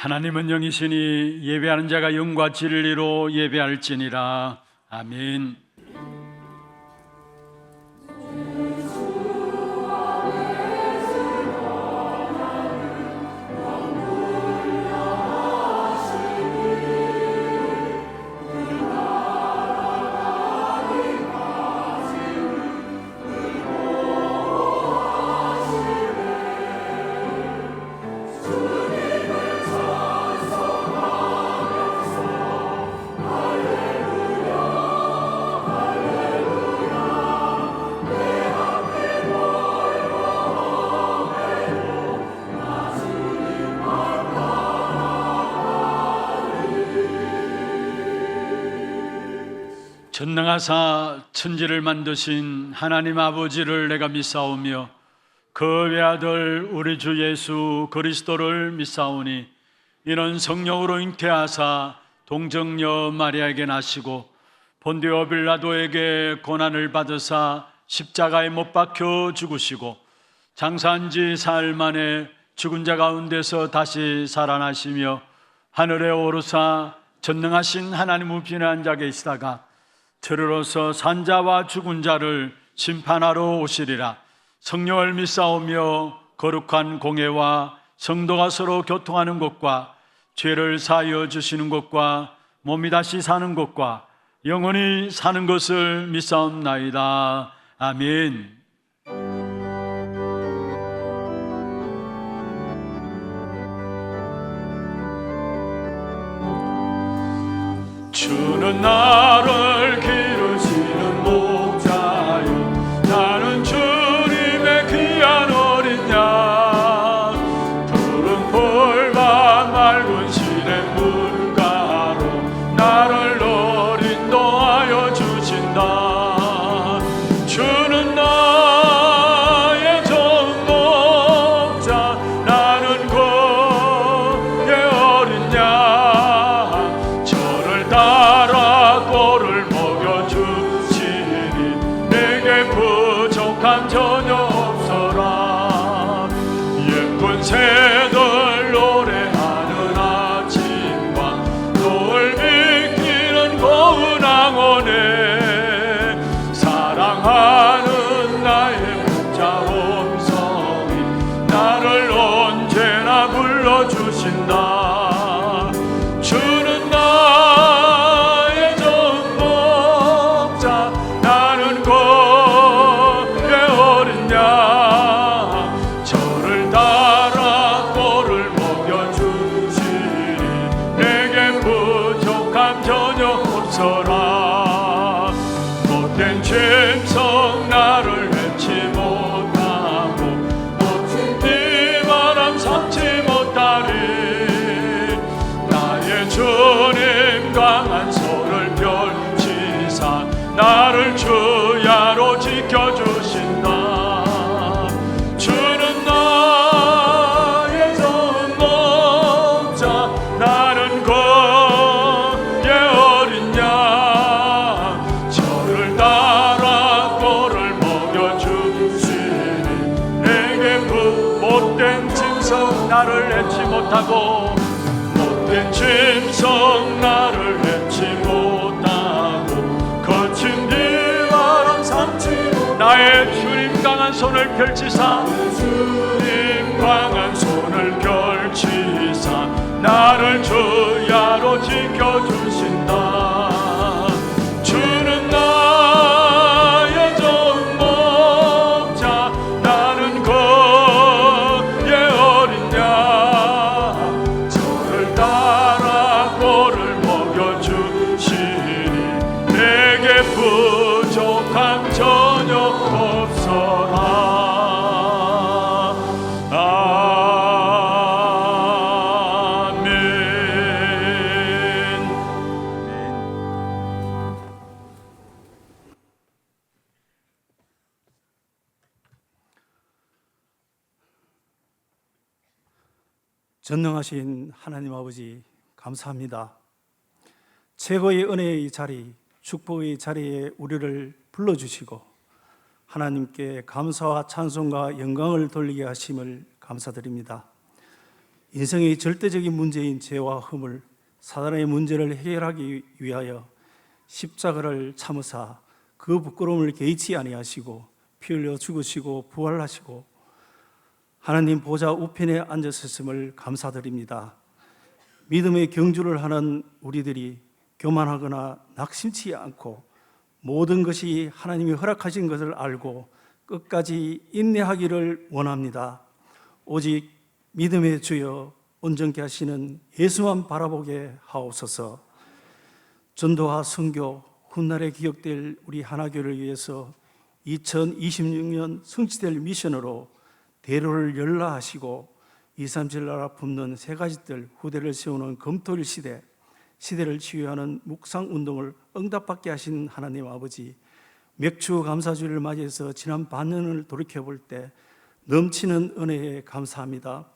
하나님은 영이시니 예배하는 자가 영과 진리로 예배할지니라. 아멘. 전능하사 천지를 만드신 하나님 아버지를 내가 믿사오며 그 외아들 우리 주 예수 그리스도를 믿사오니 이는 성령으로 잉태하사 동정녀 마리아에게 나시고 본디오 빌라도에게 고난을 받으사 십자가에 못 박혀 죽으시고 장사한 지 사흘 만에 죽은 자 가운데서 다시 살아나시며 하늘에 오르사 전능하신 하나님 우편에 앉아 계시다가 저리로서 산자와 죽은 자를 심판하러 오시리라. 성령을 믿사오며 거룩한 공회와 성도가 서로 교통하는 것과 죄를 사하여 주시는 것과 몸이 다시 사는 것과 영원히 사는 것을 믿사옵나이다. 아멘. 주는 나를 기르시는 목자요, 나는 주님의 귀한 어린 양. 푸른 풀과 맑은 시냇 물가로 나를 인도하여 주신다. 주는 나의 좋은 목자, 나는 그의 어린 양. 저를 따라 꼴을 먹여주시니 내게 부족함 전혀 없어라. 예쁜 새들 노래하는 아침과 노을 비키는 고운 황혼에 사랑하는 나의 목자 음성이 나를 언제나 불러주신다. 주는 나의 좋은 목자, 나는 그의 어린 양. 저를 따라 꼴을 먹여주시니 내게 부족함 전혀 없어라. 못된 짐승 나를 맺지 못하고 못된 네 바람 삼지 못하리. 나의 주님 강한 손을 펼치사 나를 주야로 지켜주신다. 주는 나의 좋은 목자, 나는 그의 어린 양. 저를 따라 꼴을 먹여주시니 내게 못된 짐승 나를 맺지 못하고 못된 짐승 나를 맺지 못하고 거친 비바람 삼지 못하고 나의 주님 강한 손을 펼치사 주님 강한 손을 펼치사 나를 주야로 지켜주신다. 주는 나의 좋은 목자, 나는 그의 어린 양. 저를 따라 꼴을 먹여주시니 내게 부족함 전혀 없어라. 전능하신 하나님 아버지 감사합니다. 최고의 은혜의 자리, 축복의 자리에 우리를 불러주시고 하나님께 감사와 찬송과 영광을 돌리게 하심을 감사드립니다. 인생의 절대적인 문제인 죄와 흠을 사단의 문제를 해결하기 위하여 십자가를 참으사 그 부끄러움을 개의치 아니하시고 피 흘려 죽으시고 부활하시고 하나님 보좌 우편에 앉으셨음을 감사드립니다. 믿음의 경주를 하는 우리들이 교만하거나 낙심치 않고 모든 것이 하나님이 허락하신 것을 알고 끝까지 인내하기를 원합니다. 오직 믿음의 주여 온전케 하시는 예수만 바라보게 하옵소서. 전도와 선교, 훗날에 기억될 우리 하나교를 위해서 2026년 성취될 미션으로 대로를 열라하시고 237 나라 품는 세 가지 뜰 후대를 세우는 검토일 시대, 시대를 치유하는 묵상운동을 응답받게 하신 하나님 아버지, 맥주 감사주를 맞이해서 지난 반년을 돌이켜볼 때 넘치는 은혜에 감사합니다.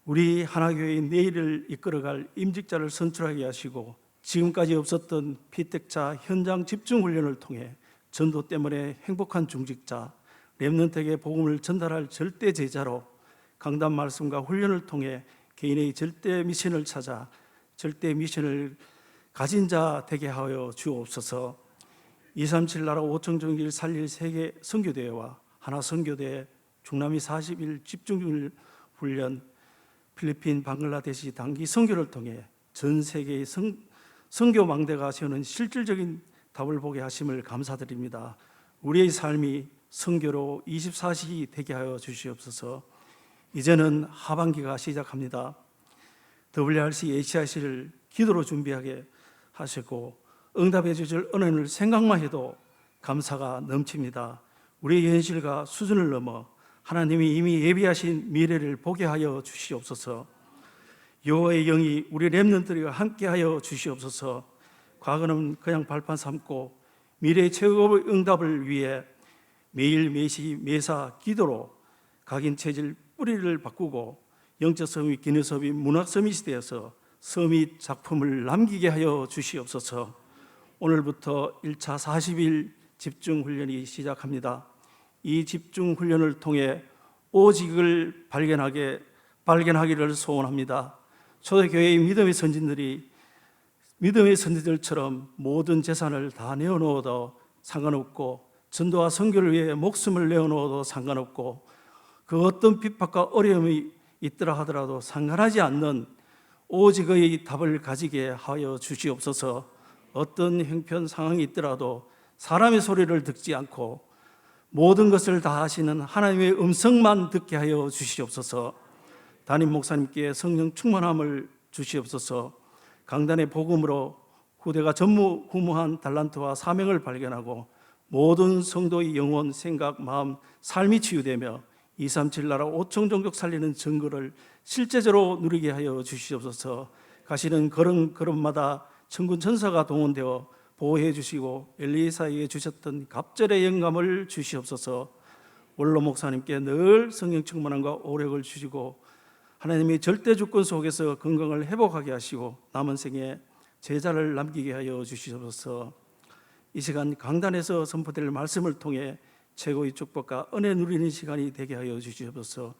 우리 하나교회의 내일을 이끌어갈 임직자를 선출하게 하시고 지금까지 없었던 피택자 현장 집중훈련을 통해 전도 때문에 행복한 중직자, 렘넌트에게 복음을 전달할 절대 제자로 강단 말씀과 훈련을 통해 개인의 절대 미션을 찾아 절대 미션을 가진 자 되게 하여 주옵소서. 237 나라 5천 종기를 살릴 세계 선교대회와 하나 선교대 중남미 40일 집중 훈련, 필리핀, 방글라데시 단기 선교를 통해 전 세계의 선교 망대가 세우는 실질적인 답을 보게 하심을 감사드립니다. 우리의 삶이 선교로 24시기 되게 하여 주시옵소서. 이제는 하반기가 시작합니다. WRC, HIC를 기도로 준비하게 하시고 응답해 주실 은혜를 생각만 해도 감사가 넘칩니다. 우리의 현실과 수준을 넘어 하나님이 이미 예비하신 미래를 보게 하여 주시옵소서. 여호와의 영이 우리 렘넌트들과 함께하여 주시옵소서. 과거는 그냥 발판 삼고 미래의 최고의 응답을 위해 매일 매시 매사 기도로 각인 체질 뿌리를 바꾸고 영적 서밋, 기능 서밋, 문학 서밋이 되어서 서밋 작품을 남기게 하여 주시옵소서. 오늘부터 1차 40일 집중훈련이 시작합니다. 이 집중훈련을 통해 오직을 발견하기를 소원합니다. 초대교회의 믿음의 선진들처럼 모든 재산을 다 내어놓아도 상관없고 전도와 선교를 위해 목숨을 내어놓아도 상관없고 그 어떤 핍박과 어려움이 있더라 하더라도 상관하지 않는 오직의 답을 가지게 하여 주시옵소서. 어떤 형편 상황이 있더라도 사람의 소리를 듣지 않고 모든 것을 다 하시는 하나님의 음성만 듣게 하여 주시옵소서. 담임 목사님께 성령 충만함을 주시옵소서. 강단의 복음으로 후대가 전무후무한 달란트와 사명을 발견하고 모든 성도의 영혼, 생각, 마음, 삶이 치유되며 237 나라 5천 종족 살리는 증거를 실제적으로 누리게 하여 주시옵소서. 가시는 걸음마다 천군 천사가 동원되어 보호해 주시고 엘리사에게 주셨던 갑절의 영감을 주시옵소서. 원로 목사님께 늘 성령 충만함과 오력을 주시고 하나님의 절대 주권 속에서 건강을 회복하게 하시고 남은 생에 제자를 남기게 하여 주시옵소서. 이 시간 강단에서 선포될 말씀을 통해 최고의 축복과 은혜 누리는 시간이 되게 하여 주시옵소서.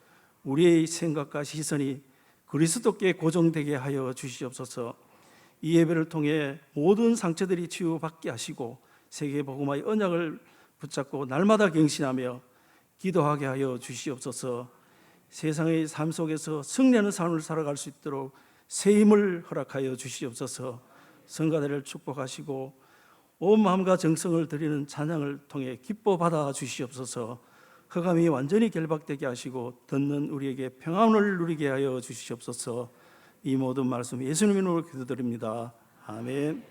우리의 생각과 시선이 그리스도께 고정되게 하여 주시옵소서. 이 예배를 통해 모든 상처들이 치유받게 하시고 세계 복음화의 언약을 붙잡고 날마다 경신하며 기도하게 하여 주시옵소서. 세상의 삶 속에서 승리하는 삶을 살아갈 수 있도록 새 힘을 허락하여 주시옵소서. 성가대를 축복하시고 온 마음과 정성을 드리는 찬양을 통해 기뻐 받아 주시옵소서. 흑암이 완전히 결박되게 하시고 듣는 우리에게 평안을 누리게 하여 주시옵소서. 이 모든 말씀 예수님의 이름으로 기도드립니다. 아멘.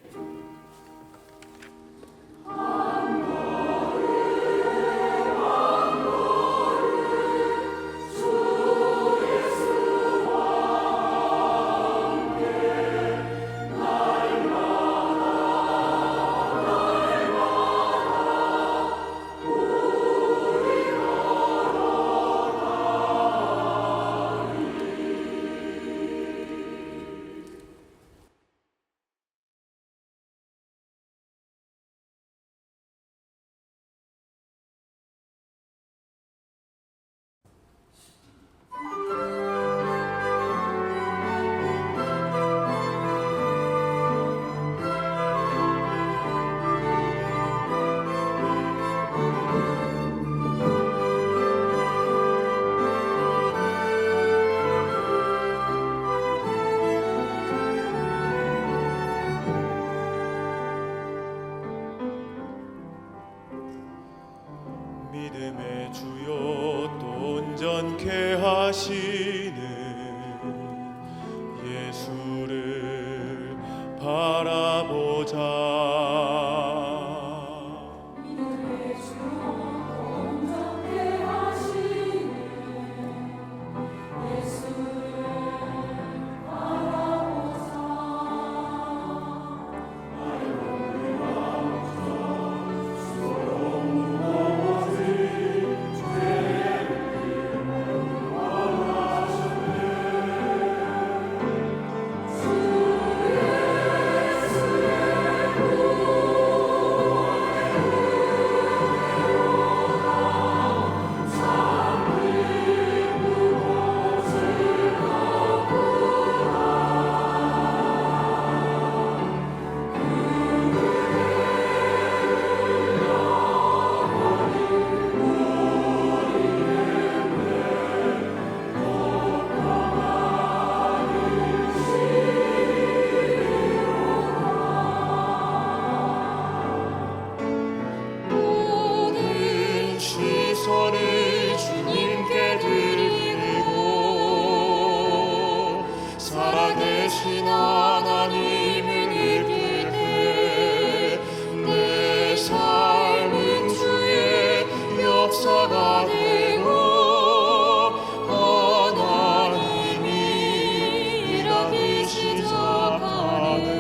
온전케 하시는 예수를 바라보자. 시선을 주님께 드리고 살아계신 하나님을 믿을 때 내 삶은 주의 역사가 되고 하나님이 일하기 시작하네.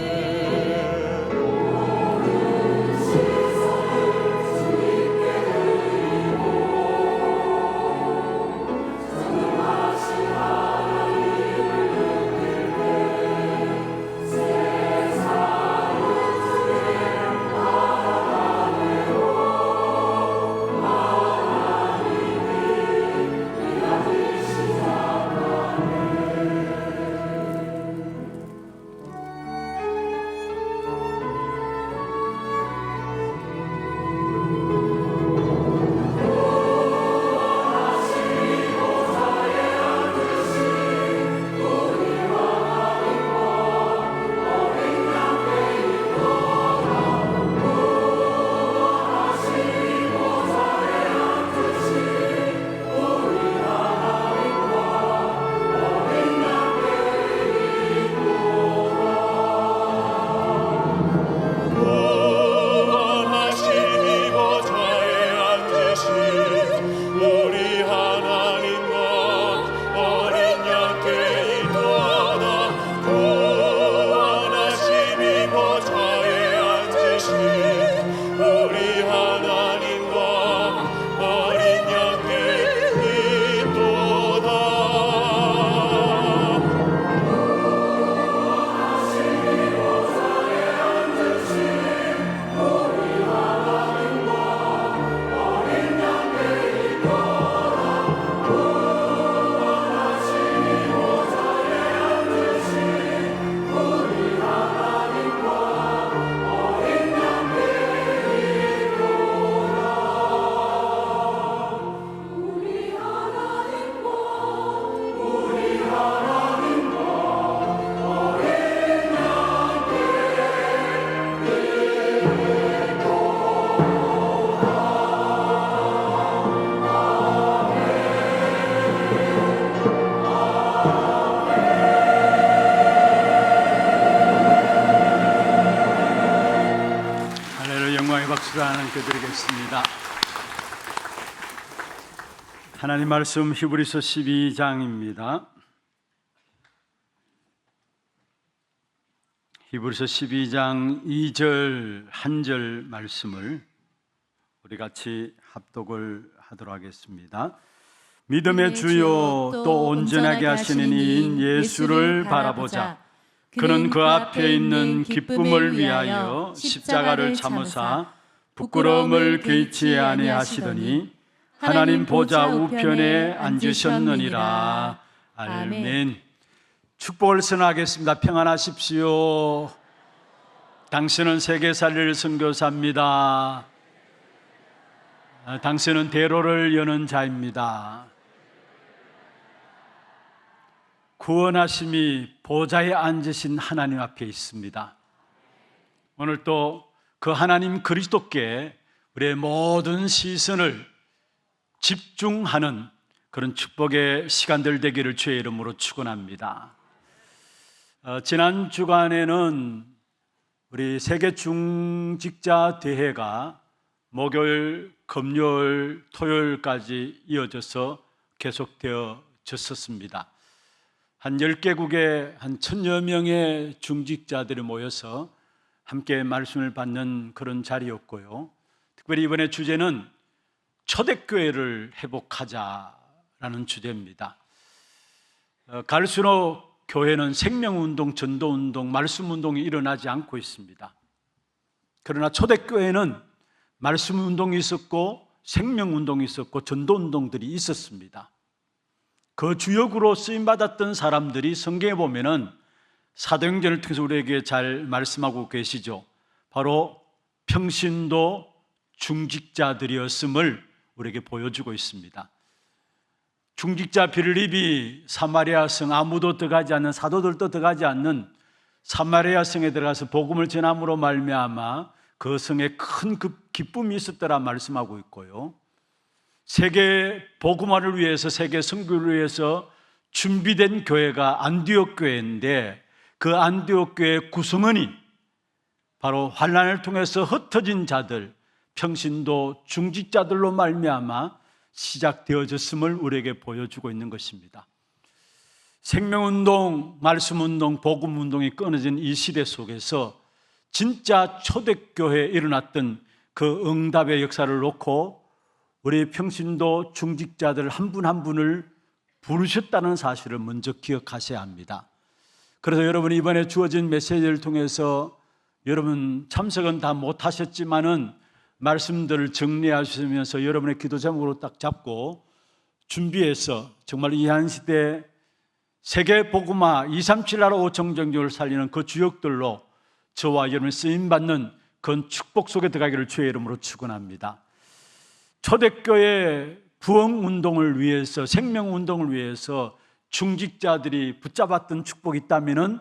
하나님께 드리겠습니다. 하나님 말씀 히브리서 12장입니다. 히브리서 12장 2절 한 절 말씀을 우리 같이 합독을 하도록 하겠습니다. 믿음의 주요 또 온전하게 하시는 이인 예수를 바라보자. 그는 그 앞에 있는 기쁨을 위하여 십자가를 참으사 부끄러움을 개의치 아니하시더니 하나님 보좌 우편에 앉으셨느니라. 아멘. 축복을 선하겠습니다. 평안하십시오. 당신은 세계살릴 선교사입니다. 당신은 대로를 여는 자입니다. 구원하심이 보좌에 앉으신 하나님 앞에 있습니다. 오늘 또 그 하나님 그리스도께 우리의 모든 시선을 집중하는 그런 축복의 시간들 되기를 주의 이름으로 축원합니다. 지난 주간에는 우리 세계 중직자 대회가 목요일, 금요일, 토요일까지 이어져서 계속되어졌었습니다. 한 10개국의 한 1000여 명의 중직자들이 모여서 함께 말씀을 받는 그런 자리였고요. 특별히 이번에 주제는 초대교회를 회복하자라는 주제입니다. 갈수록 교회는 생명운동, 전도운동, 말씀운동이 일어나지 않고 있습니다. 그러나 초대교회는 말씀운동이 있었고 생명운동이 있었고 전도운동들이 있었습니다. 그 주역으로 쓰임받았던 사람들이 성경에 보면은 사도행전을 통해서 우리에게 잘 말씀하고 계시죠. 바로 평신도 중직자들이었음을 우리에게 보여주고 있습니다. 중직자 빌립이 사마리아 성, 아무도 들어가지 않는, 사도들도 들어가지 않는 사마리아 성에 들어가서 복음을 전함으로 말미암아 그 성에 큰 기쁨이 있었더라 말씀하고 있고요. 세계 복음화를 위해서, 세계 선교를 위해서 준비된 교회가 안디옥 교회인데, 그 안디옥 교회의 구성원이 바로 환난을 통해서 흩어진 자들, 평신도 중직자들로 말미암아 시작되어졌음을 우리에게 보여주고 있는 것입니다. 생명운동, 말씀운동, 복음운동이 끊어진 이 시대 속에서 진짜 초대교회에 일어났던 그 응답의 역사를 놓고 우리 평신도 중직자들 한 분 한 분을 부르셨다는 사실을 먼저 기억하셔야 합니다. 그래서 여러분이 이번에 주어진 메시지를 통해서 여러분 참석은 다 못하셨지만은 말씀들을 정리하시면서 여러분의 기도 제목으로 딱 잡고 준비해서 정말 이 한 시대 세계 복음화 237 나라 5천 정교를 살리는 그 주역들로 저와 여러분이 쓰임받는 그런 축복 속에 들어가기를 주의 이름으로 축원합니다. 초대교회 부흥운동을 위해서, 생명운동을 위해서 중직자들이 붙잡았던 축복이 있다면은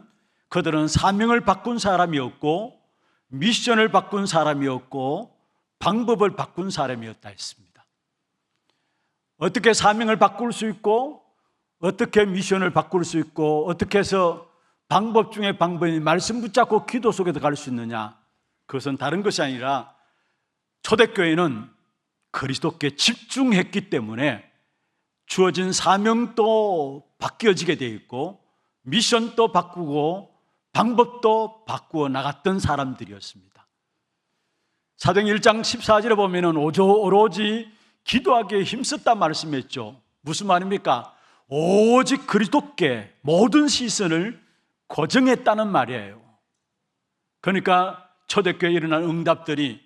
그들은 사명을 바꾼 사람이었고 미션을 바꾼 사람이었고 방법을 바꾼 사람이었다 했습니다. 어떻게 사명을 바꿀 수 있고 어떻게 미션을 바꿀 수 있고 어떻게 해서 방법 중에 방법이 말씀 붙잡고 기도 속에 들어갈 수 있느냐, 그것은 다른 것이 아니라 초대교회는 그리스도께 집중했기 때문에 주어진 사명도 바뀌어지게 되어 있고 미션도 바꾸고 방법도 바꾸어 나갔던 사람들이었습니다. 사도행전 1장 14절에 보면 오로지 기도하기에 힘썼다 말씀했죠. 무슨 말입니까? 오직 그리스도께 모든 시선을 고정했다는 말이에요. 그러니까 초대교회에 일어난 응답들이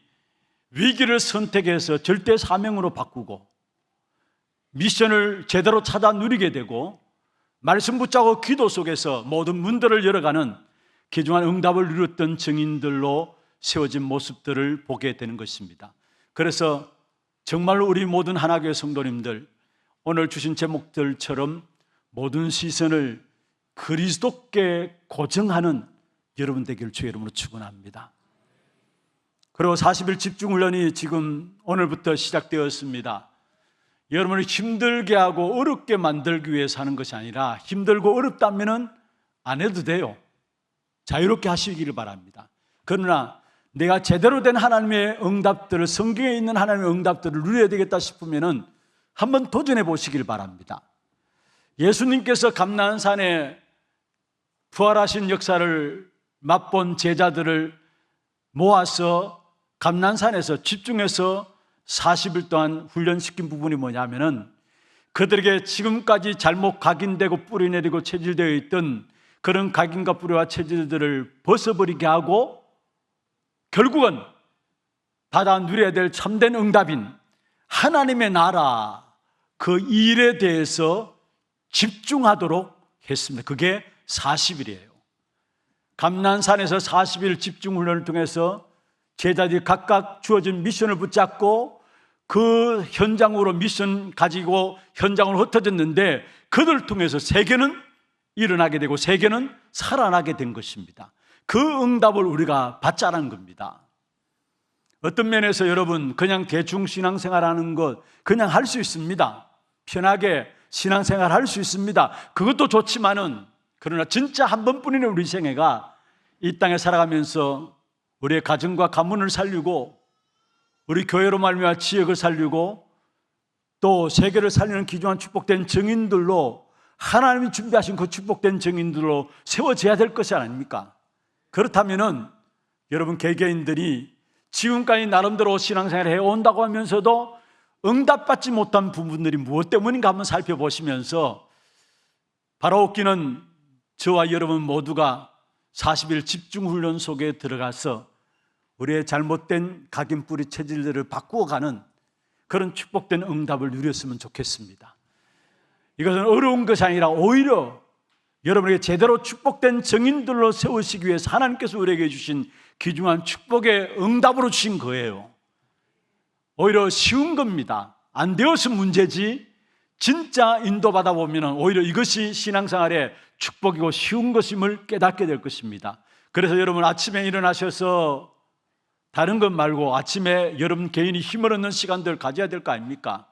위기를 선택해서 절대 사명으로 바꾸고 미션을 제대로 찾아 누리게 되고 말씀 붙잡고 기도 속에서 모든 문들을 열어가는 귀중한 응답을 누렸던 증인들로 세워진 모습들을 보게 되는 것입니다. 그래서 정말로 우리 모든 하나교회 성도님들, 오늘 주신 제목들처럼 모든 시선을 그리스도께 고정하는 여러분 되기를 주의 이름으로 축원합니다. 그리고 40일 집중훈련이 지금 오늘부터 시작되었습니다. 여러분을 힘들게 하고 어렵게 만들기 위해서 하는 것이 아니라 힘들고 어렵다면 안 해도 돼요. 자유롭게 하시기를 바랍니다. 그러나 내가 제대로 된 하나님의 응답들을, 성경에 있는 하나님의 응답들을 누려야 되겠다 싶으면 한번 도전해 보시길 바랍니다. 예수님께서 감난산에 부활하신 역사를 맛본 제자들을 모아서 감난산에서 집중해서 40일 동안 훈련시킨 부분이 뭐냐면은 그들에게 지금까지 잘못 각인되고 뿌리내리고 체질되어 있던 그런 각인과 뿌리와 체질들을 벗어버리게 하고 결국은 받아 누려야 될 참된 응답인 하나님의 나라, 그 일에 대해서 집중하도록 했습니다. 그게 40일이에요. 감난산에서 40일 집중훈련을 통해서 제자들이 각각 주어진 미션을 붙잡고 그 현장으로 미션 가지고 현장으로 흩어졌는데 그들을 통해서 세계는 일어나게 되고 세계는 살아나게 된 것입니다. 그 응답을 우리가 받자는 겁니다. 어떤 면에서 여러분 그냥 대충 신앙생활하는 것 그냥 할 수 있습니다. 편하게 신앙생활 할 수 있습니다. 그것도 좋지만은 그러나 진짜 한 번뿐인 우리 생애가 이 땅에 살아가면서 우리의 가정과 가문을 살리고 우리 교회로 말미암아 지역을 살리고 또 세계를 살리는 귀중한 축복된 증인들로 하나님이 준비하신 그 축복된 증인들로 세워져야 될 것이 아닙니까? 그렇다면은 여러분 개개인들이 지금까지 나름대로 신앙생활을 해온다고 하면서도 응답받지 못한 부분들이 무엇 때문인가 한번 살펴보시면서 바라옵기는 저와 여러분 모두가 40일 집중훈련 속에 들어가서 우리의 잘못된 각인뿌리 체질들을 바꾸어가는 그런 축복된 응답을 누렸으면 좋겠습니다. 이것은 어려운 것이 아니라 오히려 여러분에게 제대로 축복된 증인들로 세우시기 위해서 하나님께서 우리에게 주신 귀중한 축복의 응답으로 주신 거예요. 오히려 쉬운 겁니다. 안 되어서 문제지 진짜 인도받아 보면 오히려 이것이 신앙생활의 축복이고 쉬운 것임을 깨닫게 될 것입니다. 그래서 여러분 아침에 일어나셔서 다른 것 말고 아침에 여러분 개인이 힘을 얻는 시간들 가져야 될 거 아닙니까?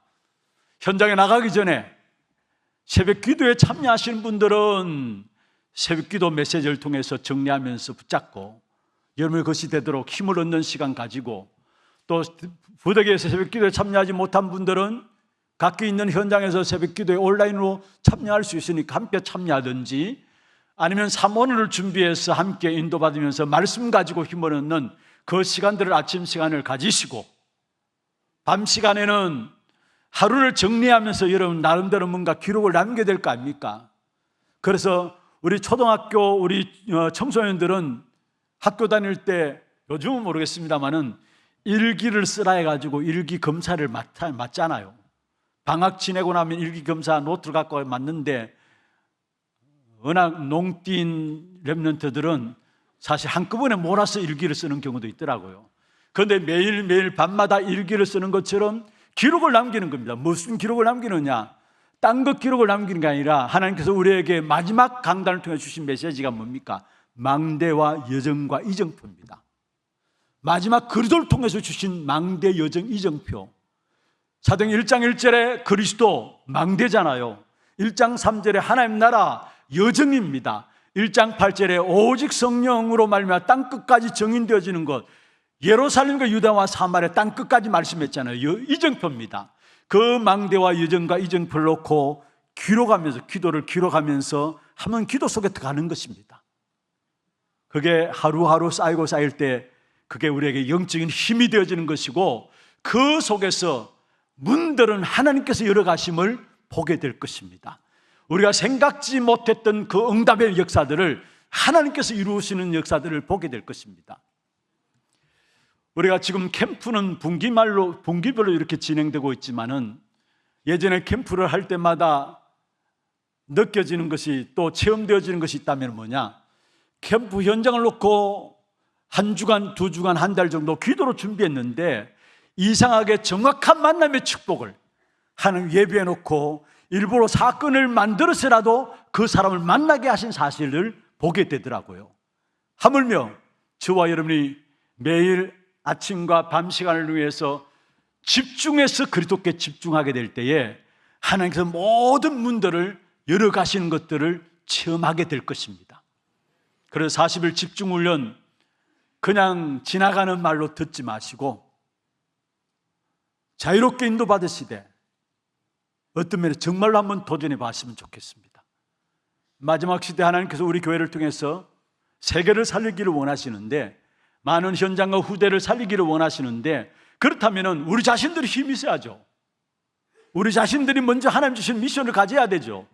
현장에 나가기 전에 새벽 기도에 참여하시는 분들은 새벽 기도 메시지를 통해서 정리하면서 붙잡고 여러분의 것이 되도록 힘을 얻는 시간 가지고 또 부덕에서 새벽 기도에 참여하지 못한 분들은 각기 있는 현장에서 새벽 기도에 온라인으로 참여할 수 있으니까 함께 참여하든지 아니면 사모님을 준비해서 함께 인도받으면서 말씀 가지고 힘을 얻는 그 시간들을 아침 시간을 가지시고 밤 시간에는 하루를 정리하면서 여러분 나름대로 뭔가 기록을 남겨야 될 거 아닙니까? 그래서 우리 초등학교 우리 청소년들은 학교 다닐 때 요즘은 모르겠습니다만은 일기를 쓰라 해가지고 일기 검사를 맞잖아요. 방학 지내고 나면 일기 검사 노트를 갖고 맞는데 워낙 농뛴 랩런트들은 사실 한꺼번에 몰아서 일기를 쓰는 경우도 있더라고요. 그런데 매일매일 밤마다 일기를 쓰는 것처럼 기록을 남기는 겁니다. 무슨 기록을 남기느냐? 딴 것 기록을 남기는 게 아니라 하나님께서 우리에게 마지막 강단을 통해 주신 메시지가 뭡니까? 망대와 여정과 이정표입니다. 마지막 그리스도를 통해서 주신 망대, 여정, 이정표. 사도행 1장 1절에 그리스도 망대잖아요. 1장 3절에 하나님 나라 여정입니다. 1장 8절에 오직 성령으로 말미암아 땅끝까지 정인되어지는 것, 예루살렘과 유다와 사마리아 땅끝까지 말씀했잖아요. 이정표입니다. 그 망대와 여정과 이정표를 놓고 기록하면서 기도를 기록하면서 하면 기도 속에 들어가는 것입니다. 그게 하루하루 쌓이고 쌓일 때 그게 우리에게 영적인 힘이 되어지는 것이고 그 속에서 문들은 하나님께서 열어가심을 보게 될 것입니다. 우리가 생각지 못했던 그 응답의 역사들을 하나님께서 이루시는 역사들을 보게 될 것입니다. 우리가 지금 캠프는 분기별로 이렇게 진행되고 있지만은 예전에 캠프를 할 때마다 느껴지는 것이 또 체험되어지는 것이 있다면 뭐냐? 캠프 현장을 놓고 한 주간, 두 주간, 한 달 정도 기도로 준비했는데 이상하게 정확한 만남의 축복을 하나님 예비해 놓고 일부러 사건을 만들어서라도 그 사람을 만나게 하신 사실을 보게 되더라고요. 하물며 저와 여러분이 매일 아침과 밤 시간을 위해서 집중해서 그리스도께 집중하게 될 때에 하나님께서 모든 문들을 열어가시는 것들을 체험하게 될 것입니다. 그래서 40일 집중훈련 그냥 지나가는 말로 듣지 마시고 자유롭게 인도받으시되 어떤 면에 정말로 한번 도전해 봤으면 좋겠습니다. 마지막 시대 하나님께서 우리 교회를 통해서 세계를 살리기를 원하시는데 많은 현장과 후대를 살리기를 원하시는데 그렇다면 우리 자신들이 힘이 있어야죠. 우리 자신들이 먼저 하나님 주신 미션을 가져야 되죠.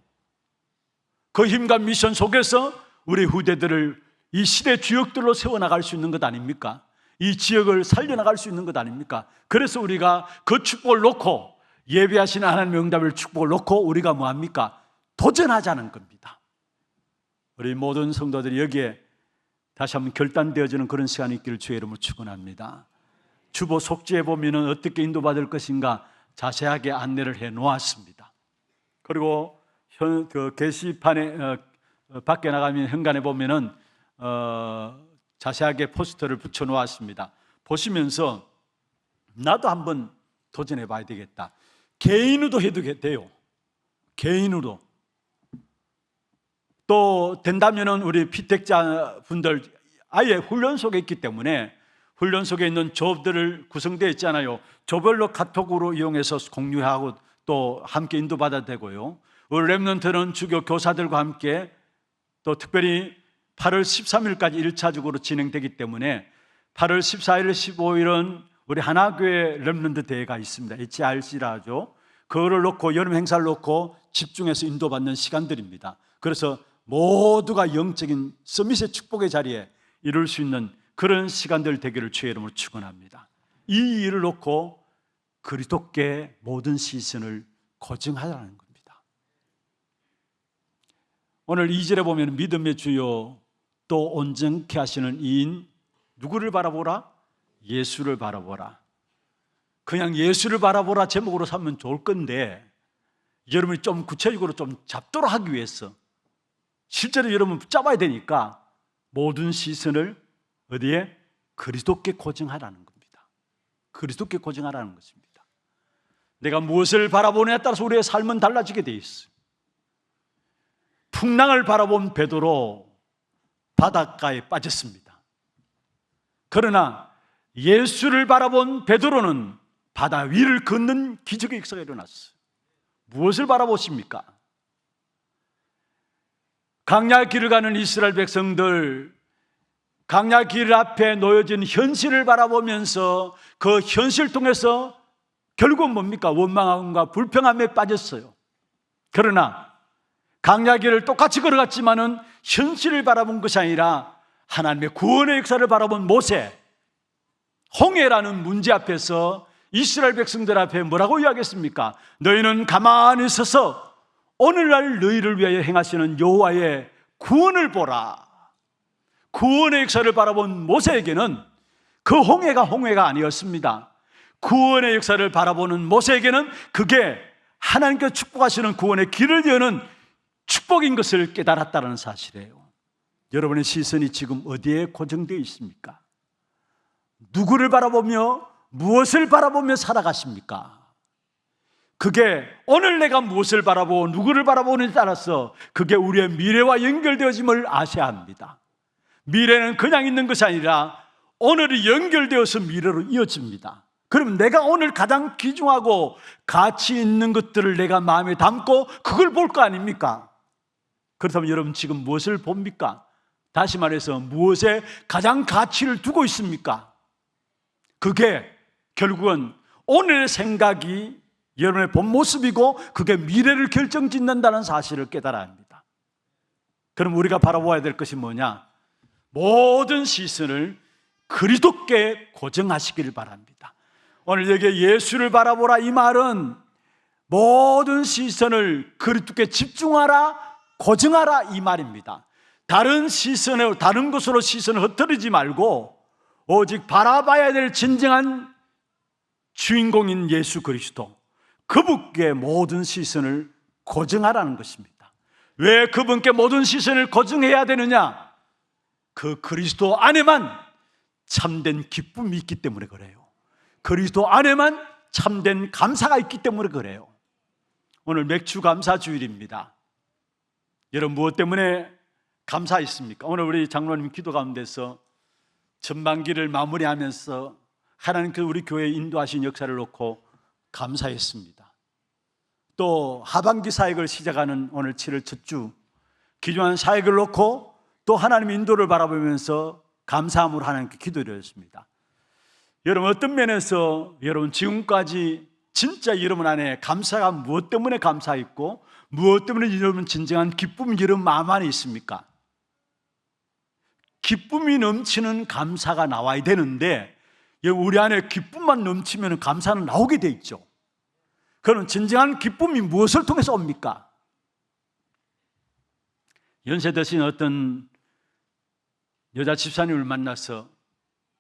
그 힘과 미션 속에서 우리 후대들을 이 시대 주역들로 세워나갈 수 있는 것 아닙니까? 이 지역을 살려나갈 수 있는 것 아닙니까? 그래서 우리가 그 축복을 놓고 예배하시는 하나님의 응답을 축복을 놓고 우리가 뭐합니까? 도전하자는 겁니다. 우리 모든 성도들이 여기에 다시 한번 결단되어지는 그런 시간이 있기를 주의 이름으로 축원합니다. 주보 속지에 보면은 어떻게 인도받을 것인가 자세하게 안내를 해 놓았습니다. 그리고 그 게시판에 밖에 나가면 현관에 보면은 자세하게 포스터를 붙여 놓았습니다. 보시면서 나도 한번 도전해 봐야 되겠다. 개인으로 해도 돼요. 개인으로 또 된다면은 우리 피택자분들 아예 훈련 속에 있기 때문에 훈련 속에 있는 조업들을 구성되어 있잖아요. 조별로 카톡으로 이용해서 공유하고 또 함께 인도받아도 되고요. 우리 렘넌트는 주교 교사들과 함께 또 특별히 8월 13일까지 1차적으로 진행되기 때문에 8월 14일, 15일은 우리 하나교회 렘넌트 대회가 있습니다. HRC라 하죠. 그거를 놓고 여름 행사를 놓고 집중해서 인도받는 시간들입니다. 그래서 모두가 영적인 서밋의 축복의 자리에 이룰 수 있는 그런 시간들 되기를 주의 이름으로 축원합니다. 이 일을 놓고 그리스도께 모든 시선을 고정하라는 겁니다. 오늘 2절에 보면 믿음의 주요 또 온전케 하시는 이인 누구를 바라보라? 예수를 바라보라. 그냥 예수를 바라보라 제목으로 삼으면 좋을 건데 여러분이 좀 구체적으로 좀 잡도록 하기 위해서 실제로 여러분 붙잡아야 되니까 모든 시선을 어디에? 그리스도께 고정하라는 겁니다. 그리스도께 고정하라는 것입니다. 내가 무엇을 바라보느냐에 따라서 우리의 삶은 달라지게 돼 있어요. 풍랑을 바라본 베드로 바닷가에 빠졌습니다. 그러나 예수를 바라본 베드로는 바다 위를 걷는 기적의 역사가 일어났어요. 무엇을 바라보십니까? 강야 길을 가는 이스라엘 백성들, 강야 길 앞에 놓여진 현실을 바라보면서 그 현실을 통해서 결국은 뭡니까? 원망함과 불평함에 빠졌어요. 그러나 강야 길을 똑같이 걸어갔지만은 현실을 바라본 것이 아니라 하나님의 구원의 역사를 바라본 모세, 홍해라는 문제 앞에서 이스라엘 백성들 앞에 뭐라고 이야기했습니까? 너희는 가만히 서서 오늘날 너희를 위하여 행하시는 여호와의 구원을 보라. 구원의 역사를 바라본 모세에게는 그 홍해가 아니었습니다. 구원의 역사를 바라보는 모세에게는 그게 하나님께서 축복하시는 구원의 길을 여는 축복인 것을 깨달았다는 사실이에요. 여러분의 시선이 지금 어디에 고정되어 있습니까? 누구를 바라보며 무엇을 바라보며 살아가십니까? 그게 오늘 내가 무엇을 바라보고 누구를 바라보느냐에 따라서 그게 우리의 미래와 연결되어짐을 아셔야 합니다. 미래는 그냥 있는 것이 아니라 오늘이 연결되어서 미래로 이어집니다. 그럼 내가 오늘 가장 귀중하고 가치 있는 것들을 내가 마음에 담고 그걸 볼 거 아닙니까? 그렇다면 여러분 지금 무엇을 봅니까? 다시 말해서 무엇에 가장 가치를 두고 있습니까? 그게 결국은 오늘의 생각이 여러분의 본 모습이고 그게 미래를 결정짓는다는 사실을 깨달아야 합니다. 그럼 우리가 바라보아야 될 것이 뭐냐? 모든 시선을 그리스도께 고정하시기를 바랍니다. 오늘 여기 예수를 바라보라 이 말은 모든 시선을 그리스도께 집중하라, 고정하라 이 말입니다. 다른 시선에 다른 곳으로 시선을 흩어지지 말고 오직 바라봐야 될 진정한 주인공인 예수 그리스도, 그분께 모든 시선을 고정하라는 것입니다. 왜 그분께 모든 시선을 고정해야 되느냐? 그 그리스도 안에만 참된 기쁨이 있기 때문에 그래요. 그리스도 안에만 참된 감사가 있기 때문에 그래요. 오늘 맥주 감사 주일입니다. 여러분 무엇 때문에 감사했습니까? 오늘 우리 장로님 기도 가운데서 전반기를 마무리하면서 하나님께서 우리 교회에 인도하신 역사를 놓고 감사했습니다. 또 하반기 사역을 시작하는 오늘 7월 첫 주 기존한 사역을 놓고 또 하나님의 인도를 바라보면서 감사함으로 하나님께 기도드렸습니다. 여러분 어떤 면에서 여러분 지금까지 진짜 여러분 안에 감사가 무엇 때문에 감사했고 무엇 때문에 여러분 진정한 기쁨이 여러분 마음 안에 있습니까? 기쁨이 넘치는 감사가 나와야 되는데 우리 안에 기쁨만 넘치면 감사는 나오게 돼 있죠. 그럼 진정한 기쁨이 무엇을 통해서 옵니까? 연세 드신 어떤 여자 집사님을 만나서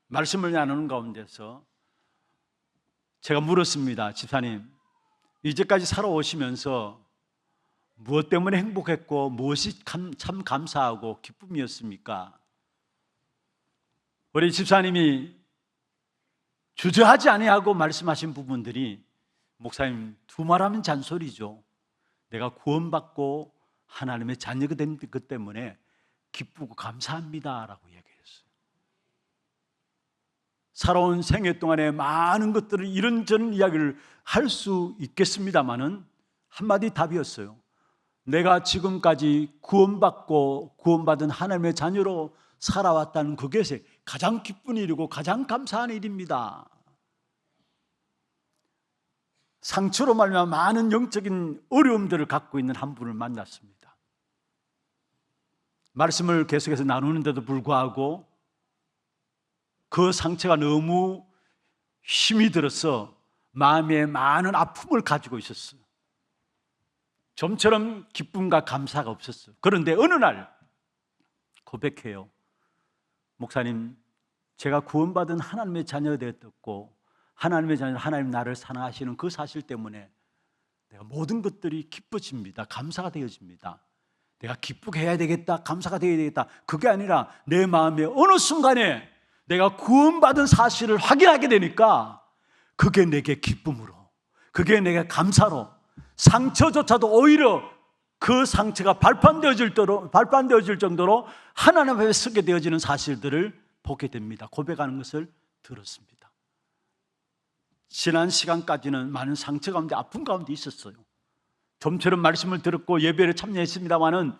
말씀을 나누는 가운데서 제가 물었습니다. 집사님, 이제까지 살아오시면서 무엇 때문에 행복했고 무엇이 참 감사하고 기쁨이었습니까? 우리 집사님이 주저하지 아니하고 말씀하신 부분들이 목사님 두 말하면 잔소리죠. 내가 구원받고 하나님의 자녀가 된 것 때문에 기쁘고 감사합니다라고 얘기했어요. 살아온 생애 동안에 많은 것들을 이런저런 이야기를 할 수 있겠습니다마는 한마디 답이었어요. 내가 지금까지 구원받고 구원받은 하나님의 자녀로 살아왔다는 그것이 가장 기쁜 일이고 가장 감사한 일입니다. 상처로 말미암아 많은 영적인 어려움들을 갖고 있는 한 분을 만났습니다. 말씀을 계속해서 나누는데도 불구하고 그 상처가 너무 힘이 들어서 마음에 많은 아픔을 가지고 있었어요. 좀처럼 기쁨과 감사가 없었어요. 그런데 어느 날 고백해요. 목사님, 제가 구원받은 하나님의 자녀가 되었고 하나님의 자녀, 하나님 나를 사랑하시는 그 사실 때문에 내가 모든 것들이 기뻐집니다. 감사가 되어집니다. 내가 기쁘게 해야 되겠다, 감사가 되어야 되겠다. 그게 아니라 내 마음에 어느 순간에 내가 구원받은 사실을 확인하게 되니까 그게 내게 기쁨으로, 그게 내게 감사로, 상처조차도 오히려 그 상처가 발판되어질 정도로 하나님 앞에 서게 되어지는 사실들을 보게 됩니다. 고백하는 것을 들었습니다. 지난 시간까지는 많은 상처 가운데, 아픔 가운데 있었어요. 좀처럼 말씀을 들었고 예배를 참여했습니다마는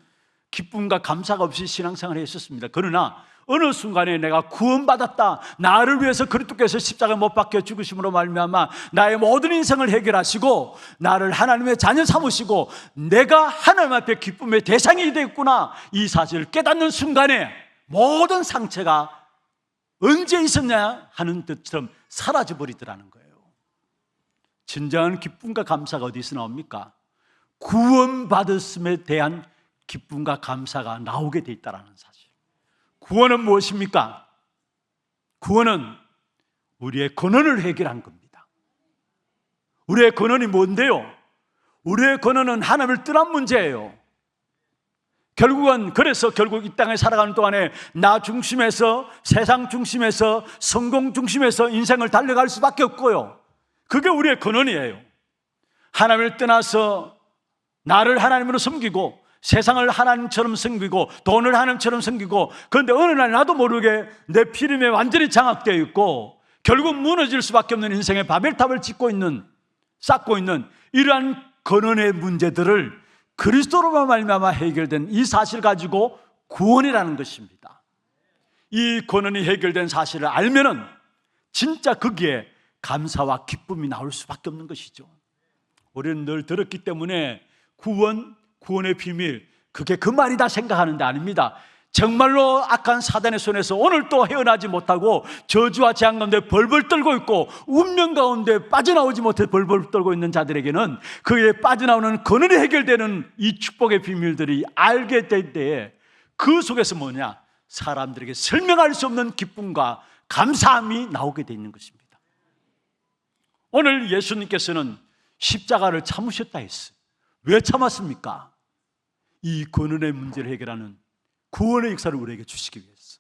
기쁨과 감사가 없이 신앙생활을 했었습니다. 그러나 어느 순간에 내가 구원받았다, 나를 위해서 그리스도께서 십자가에 못 박혀 죽으심으로 말미암아 나의 모든 인생을 해결하시고 나를 하나님의 자녀 삼으시고 내가 하나님 앞에 기쁨의 대상이 되었구나, 이 사실을 깨닫는 순간에 모든 상처가 언제 있었냐 하는 뜻처럼 사라져버리더라는 거예요. 진정한 기쁨과 감사가 어디서 나옵니까? 구원받았음에 대한 기쁨과 감사가 나오게 돼 있다는 사실. 구원은 무엇입니까? 구원은 우리의 근원을 해결한 겁니다. 우리의 근원이 뭔데요? 우리의 근원은 하나님을 떠난 문제예요. 결국 이 땅에 살아가는 동안에 나 중심에서, 세상 중심에서, 성공 중심에서 인생을 달려갈 수밖에 없고요. 그게 우리의 근원이에요. 하나님을 떠나서 나를 하나님으로 섬기고 세상을 하나님처럼 섬기고 돈을 하나님처럼 섬기고, 그런데 어느 날 나도 모르게 내 피림에 완전히 장악되어 있고 결국 무너질 수밖에 없는 인생의 바벨탑을 쌓고 있는 이러한 근원의 문제들을 그리스도로만 말미암아 해결된 이 사실 가지고 구원이라는 것입니다. 이 근원이 해결된 사실을 알면은 진짜 거기에 감사와 기쁨이 나올 수밖에 없는 것이죠. 우리는 늘 들었기 때문에 구원의 비밀, 그게 그 말이다 생각하는데 아닙니다. 정말로 악한 사단의 손에서 오늘 또 헤어나지 못하고 저주와 재앙 가운데 벌벌 떨고 있고 운명 가운데 빠져나오지 못해 벌벌 떨고 있는 자들에게는 그에 빠져나오는 근원이 해결되는 이 축복의 비밀들이 알게 될 때에 그 속에서 뭐냐? 사람들에게 설명할 수 없는 기쁨과 감사함이 나오게 돼 있는 것입니다. 오늘 예수님께서는 십자가를 참으셨다 했어요. 왜 참았습니까? 이 근원의 문제를 해결하는 구원의 역사를 우리에게 주시기 위해서.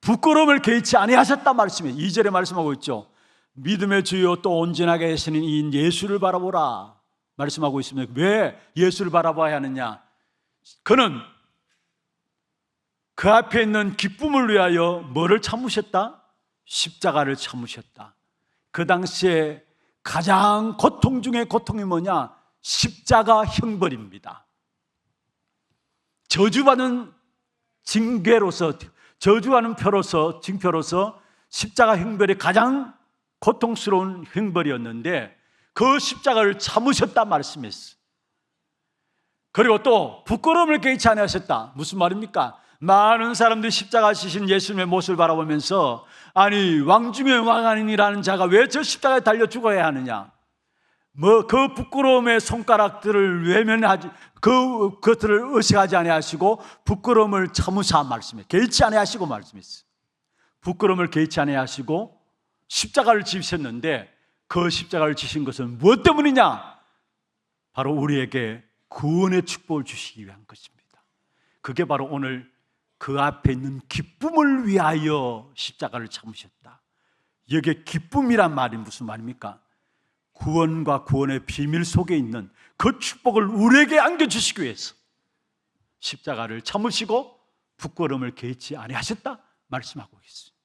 부끄러움을 개의치 아니하셨다 말씀에 2절에 말씀하고 있죠. 믿음의 주요 또 온전하게 하시는 이 예수를 바라보라 말씀하고 있습니다. 왜 예수를 바라봐야 하느냐? 그는 그 앞에 있는 기쁨을 위하여 뭐를 참으셨다? 십자가를 참으셨다. 그 당시에 가장 고통 중에 고통이 뭐냐? 십자가 형벌입니다. 저주받는 징계로서, 저주하는 징표로서 십자가 형벌이 가장 고통스러운 형벌이었는데 그 십자가를 참으셨다 말씀했어요. 그리고 또 부끄러움을 개의치 않으셨다. 무슨 말입니까? 많은 사람들이 십자가 지신 예수님의 모습을 바라보면서 아니 왕 중에 왕 아니라는 자가 왜 저 십자가에 달려 죽어야 하느냐, 그 부끄러움의 손가락들을 외면하지, 그것들을 의식하지 아니하시고 부끄러움을 참으사 말씀해, 개의치 아니하시고 말씀했어요. 부끄러움을 개의치 아니하시고 십자가를 지셨는데 그 십자가를 지신 것은 무엇 때문이냐? 바로 우리에게 구원의 축복을 주시기 위한 것입니다. 그게 바로 오늘 그 앞에 있는 기쁨을 위하여 십자가를 참으셨다. 여기에 기쁨이란 말이 무슨 말입니까? 구원과 구원의 비밀 속에 있는 그 축복을 우리에게 안겨주시기 위해서 십자가를 참으시고 부끄러움을 개의치 아니하셨다 말씀하고 있습니다.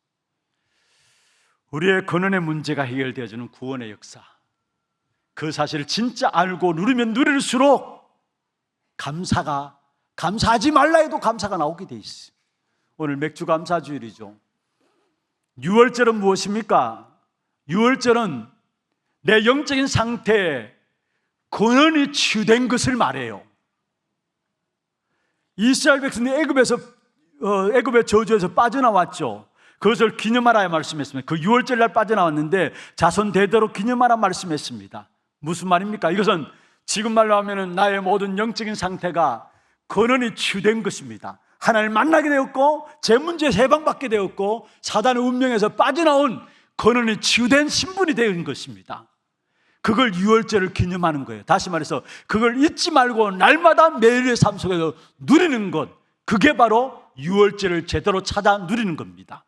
우리의 근원의 문제가 해결되어지는 구원의 역사, 그 사실을 진짜 알고 누리면 누릴수록 감사하지 말라 해도 감사가 나오게 돼 있어요. 오늘 맥주 감사주일이죠. 유월절은 무엇입니까? 유월절은 내 영적인 상태에 근원이 치유된 것을 말해요. 이스라엘 백성이 애굽의 저주에서 빠져나왔죠. 그것을 기념하라 말씀했습니다. 그 유월절날 빠져나왔는데 자손 대대로 기념하라 말씀했습니다. 무슨 말입니까? 이것은 지금 말로 하면 나의 모든 영적인 상태가 근원이 치유된 것입니다. 하나님을 만나게 되었고 제 문제에서 해방받게 되었고 사단의 운명에서 빠져나온 근원이 치유된 신분이 된 것입니다. 그걸 유월절을 기념하는 거예요. 다시 말해서 그걸 잊지 말고 날마다 매일의 삶 속에서 누리는 것, 그게 바로 유월절을 제대로 찾아 누리는 겁니다.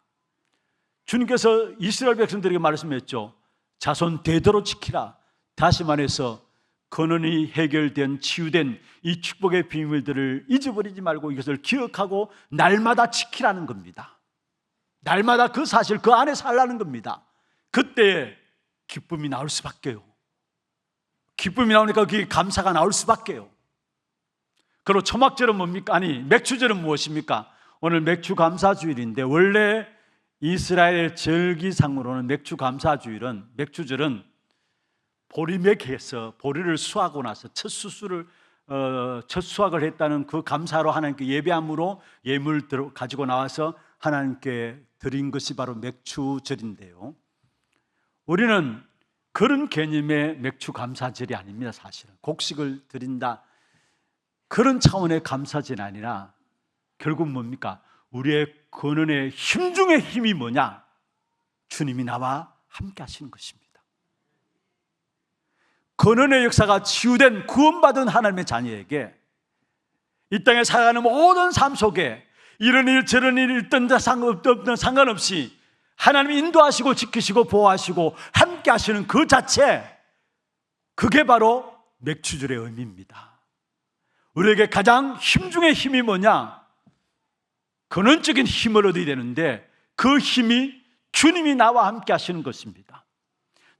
주님께서 이스라엘 백성들에게 말씀했죠. 자손 대대로 지키라. 다시 말해서 근원이 해결된 치유된 이 축복의 비밀들을 잊어버리지 말고 이것을 기억하고 날마다 지키라는 겁니다. 날마다 그 사실 그 안에 살라는 겁니다. 그때 기쁨이 나올 수밖에요. 기쁨이 나오니까 그게 감사가 나올 수밖에요. 그리고 초막절은 뭡니까? 맥주절은 무엇입니까? 오늘 맥주 감사주일인데 원래 이스라엘 절기상으로는 맥주절은 보리맥에서 보리를 수하고 나서 첫 수확을 했다는 그 감사로 하나님께 예배함으로 예물을 가지고 나와서 하나님께 드린 것이 바로 맥주절인데요. 우리는 그런 개념의 맥주 감사절이 아닙니다. 사실은 곡식을 드린다 그런 차원의 감사절이 아니라 결국 뭡니까? 우리의 근원의 힘 중의 힘이 뭐냐? 주님이 나와 함께 하시는 것입니다. 근원의 역사가 치유된 구원받은 하나님의 자녀에게 이 땅에 살아가는 모든 삶 속에 이런 일 저런 일이 있든 상관없이 하나님이 인도하시고 지키시고 보호하시고 함께 하시는 그 자체, 그게 바로 맥주절의 의미입니다. 우리에게 가장 힘 중의 힘이 뭐냐? 근원적인 힘을 얻어야 되는데 그 힘이 주님이 나와 함께 하시는 것입니다.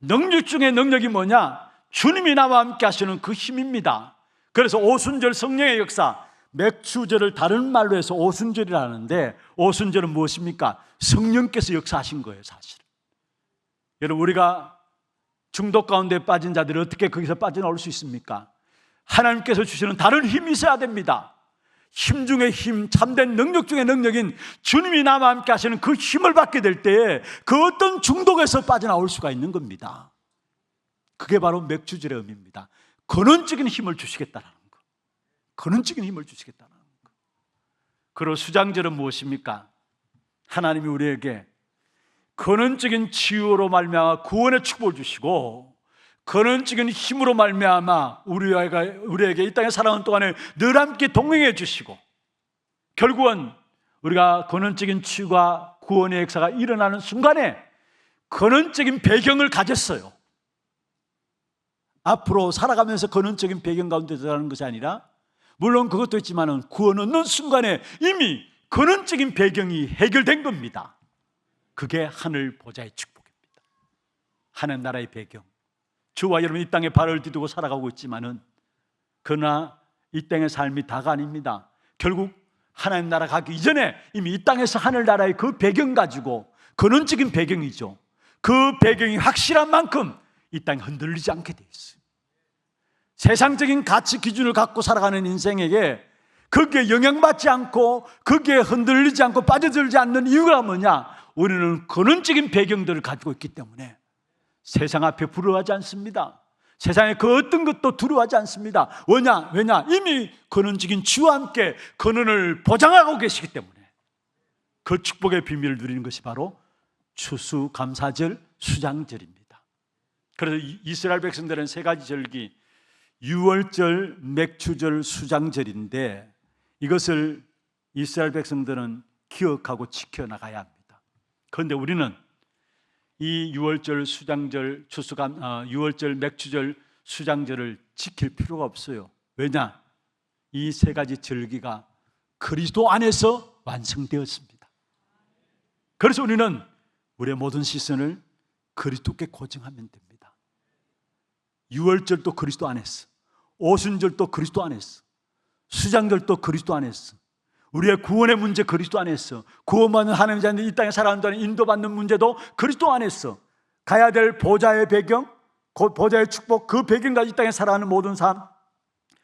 능력 중에 능력이 뭐냐? 주님이 나와 함께 하시는 그 힘입니다. 그래서 오순절 성령의 역사, 맥주절을 다른 말로 해서 오순절이라 하는데 오순절은 무엇입니까? 성령께서 역사하신 거예요. 사실은 여러분, 우리가 중독 가운데 빠진 자들이 어떻게 거기서 빠져나올 수 있습니까? 하나님께서 주시는 다른 힘이 있어야 됩니다. 힘 중에 힘, 참된 능력 중에 능력인 주님이 나와 함께 하시는 그 힘을 받게 될 때에 그 어떤 중독에서 빠져나올 수가 있는 겁니다. 그게 바로 맥주절의 의미입니다. 근원적인 힘을 주시겠다는 거. 근원적인 힘을 주시겠다는 거. 그리고 수장절은 무엇입니까? 하나님이 우리에게 근원적인 치유로 말미암아 구원의 축복을 주시고 근원적인 힘으로 말미암아 우리에게 이 땅에 살아가는 동안에 늘 함께 동행해 주시고 결국은 우리가 근원적인 치유와 구원의 역사가 일어나는 순간에 근원적인 배경을 가졌어요. 앞으로 살아가면서 근원적인 배경 가운데 들어가는 것이 아니라 물론 그것도 있지만 구원 얻는 순간에 이미 근원적인 배경이 해결된 겁니다. 그게 하늘 보좌의 축복입니다. 하늘 나라의 배경. 저와 여러분 이 땅에 발을 디디고 살아가고 있지만은 그러나 이 땅의 삶이 다가 아닙니다. 결국 하나님 나라 가기 이전에 이미 이 땅에서 하늘 나라의 그 배경 가지고 근원적인 배경이죠. 그 배경이 확실한 만큼 이 땅이 흔들리지 않게 돼 있어요. 세상적인 가치 기준을 갖고 살아가는 인생에게 거기에 영향받지 않고 거기에 흔들리지 않고 빠져들지 않는 이유가 뭐냐? 우리는 근원적인 배경들을 가지고 있기 때문에 세상 앞에 부러워하지 않습니다. 세상에 그 어떤 것도 두려워하지 않습니다. 왜냐? 이미 근원적인 주와 함께 근원을 보장하고 계시기 때문에 그 축복의 비밀을 누리는 것이 바로 추수감사절, 수장절입니다. 그래서 이스라엘 백성들은 세 가지 절기, 유월절, 맥주절, 수장절인데 이것을 이스라엘 백성들은 기억하고 지켜나가야 합니다. 그런데 우리는 이 유월절 수장절 유월절 맥주절 수장절을 지킬 필요가 없어요. 왜냐? 이 세 가지 절기가 그리스도 안에서 완성되었습니다. 그래서 우리는 우리의 모든 시선을 그리스도께 고정하면 됩니다. 유월절도 그리스도 안에서, 오순절도 그리스도 안에서, 수장절도 그리스도 안에서, 우리의 구원의 문제 그리스도 안에서, 구원받는 하나님의 자녀들이 이 땅에 살아가는 동안 인도받는 문제도 그리스도 안에서, 가야 될 보좌의 배경, 곧 보좌의 축복, 그 배경까지 이 땅에 살아가는 모든 삶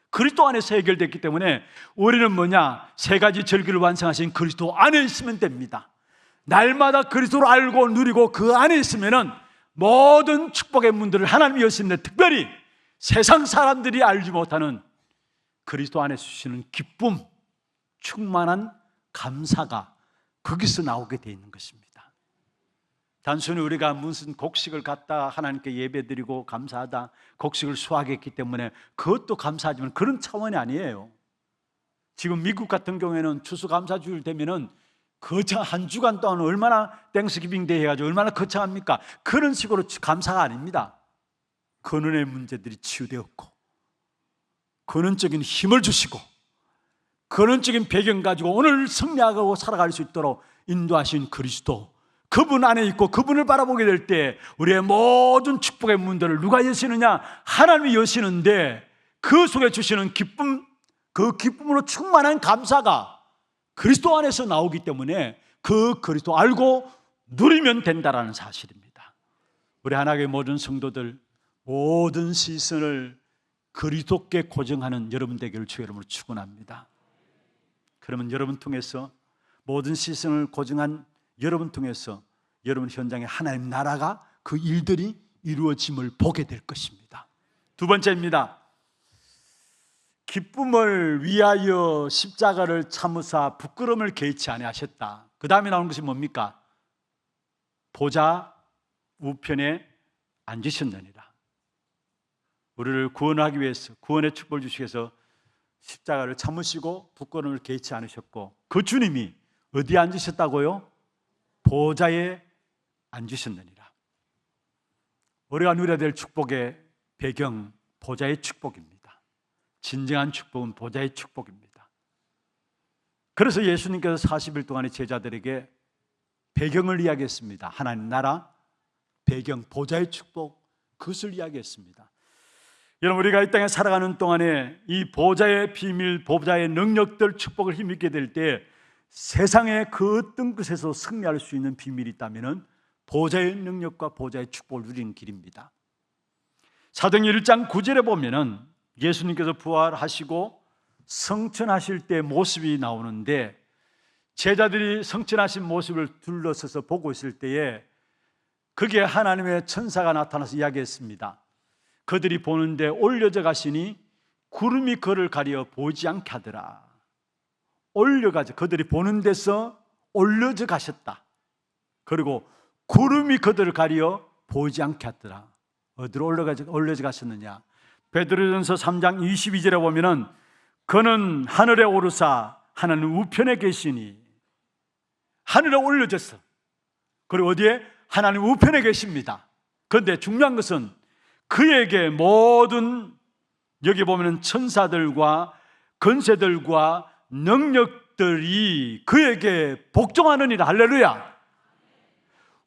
그리스도 안에서 해결됐기 때문에 우리는 뭐냐? 세 가지 절기를 완성하신 그리스도 안에 있으면 됩니다. 날마다 그리스도를 알고 누리고 그 안에 있으면은 모든 축복의 문들을 하나님이 여시는데, 특별히 세상 사람들이 알지 못하는 그리스도 안에 주시는 기쁨, 충만한 감사가 거기서 나오게 되어 있는 것입니다. 단순히 우리가 무슨 곡식을 갖다 하나님께 예배드리고 감사하다, 곡식을 수확했기 때문에 그것도 감사하지만 그런 차원이 아니에요. 지금 미국 같은 경우에는 추수감사주일 되면은 거창 한 주간 동안 얼마나 땡스기빙 데이 해가지고 얼마나 거창합니까? 그런 식으로 감사가 아닙니다. 근원의 문제들이 치유되었고, 근원적인 힘을 주시고, 근원적인 배경 가지고 오늘 승리하고 살아갈 수 있도록 인도하신 그리스도, 그분 안에 있고 그분을 바라보게 될 때 우리의 모든 축복의 문들을 누가 여시느냐? 하나님이 여시는데, 그 속에 주시는 기쁨, 그 기쁨으로 충만한 감사가 그리스도 안에서 나오기 때문에 그 그리스도 알고 누리면 된다라는 사실입니다. 우리 하나님의 모든 성도들, 모든 시선을 그리스도께 고정하는 여러분 되기를 주의 이름으로 축원합니다. 그러면 여러분 통해서, 모든 시선을 고정한 여러분 통해서 여러분 현장에 하나님 나라가, 그 일들이 이루어짐을 보게 될 것입니다. 두 번째입니다. 기쁨을 위하여 십자가를 참으사 부끄러움을 개의치 아니하셨다. 그 다음에 나오는 것이 뭡니까? 보좌 우편에 앉으셨느니라. 우리를 구원하기 위해서, 구원의 축복을 주시기 위해서 십자가를 참으시고 부끄러움을 개의치 않으셨고, 그 주님이 어디에 앉으셨다고요? 보좌에 앉으셨느니라. 우리가 누려야 될 축복의 배경, 보좌의 축복입니다. 진정한 축복은 보좌의 축복입니다. 그래서 예수님께서 40일 동안의 제자들에게 배경을 이야기했습니다. 하나님 나라, 배경, 보좌의 축복, 그것을 이야기했습니다. 여러분, 우리가 이 땅에 살아가는 동안에 이 보좌의 비밀, 보좌의 능력들, 축복을 힘입게 될 때 세상의 그 어떤 것에서 승리할 수 있는 비밀이 있다면 보좌의 능력과 보좌의 축복을 누리는 길입니다. 사도행전 1장 9절에 보면은 예수님께서 부활하시고 성천하실 때 모습이 나오는데, 제자들이 성천하신 모습을 둘러서서 보고 있을 때에 거기에 하나님의 천사가 나타나서 이야기했습니다. 그들이 보는데 올려져 가시니 구름이 그를 가려 보이지 않게 하더라. 올려가지고 그들이 보는 데서 올려져 가셨다. 그리고 구름이 그들을 가려 보이지 않게 하더라. 어디로 올려져 가셨느냐? 베드로전서 3장 22절에 보면은 그는 하늘에 오르사 하나님 우편에 계시니, 하늘에 올려졌어. 그리고 어디에? 하나님 우편에 계십니다. 그런데 중요한 것은 그에게 모든, 여기 보면은 천사들과 권세들과 능력들이 그에게 복종하느니라. 할렐루야.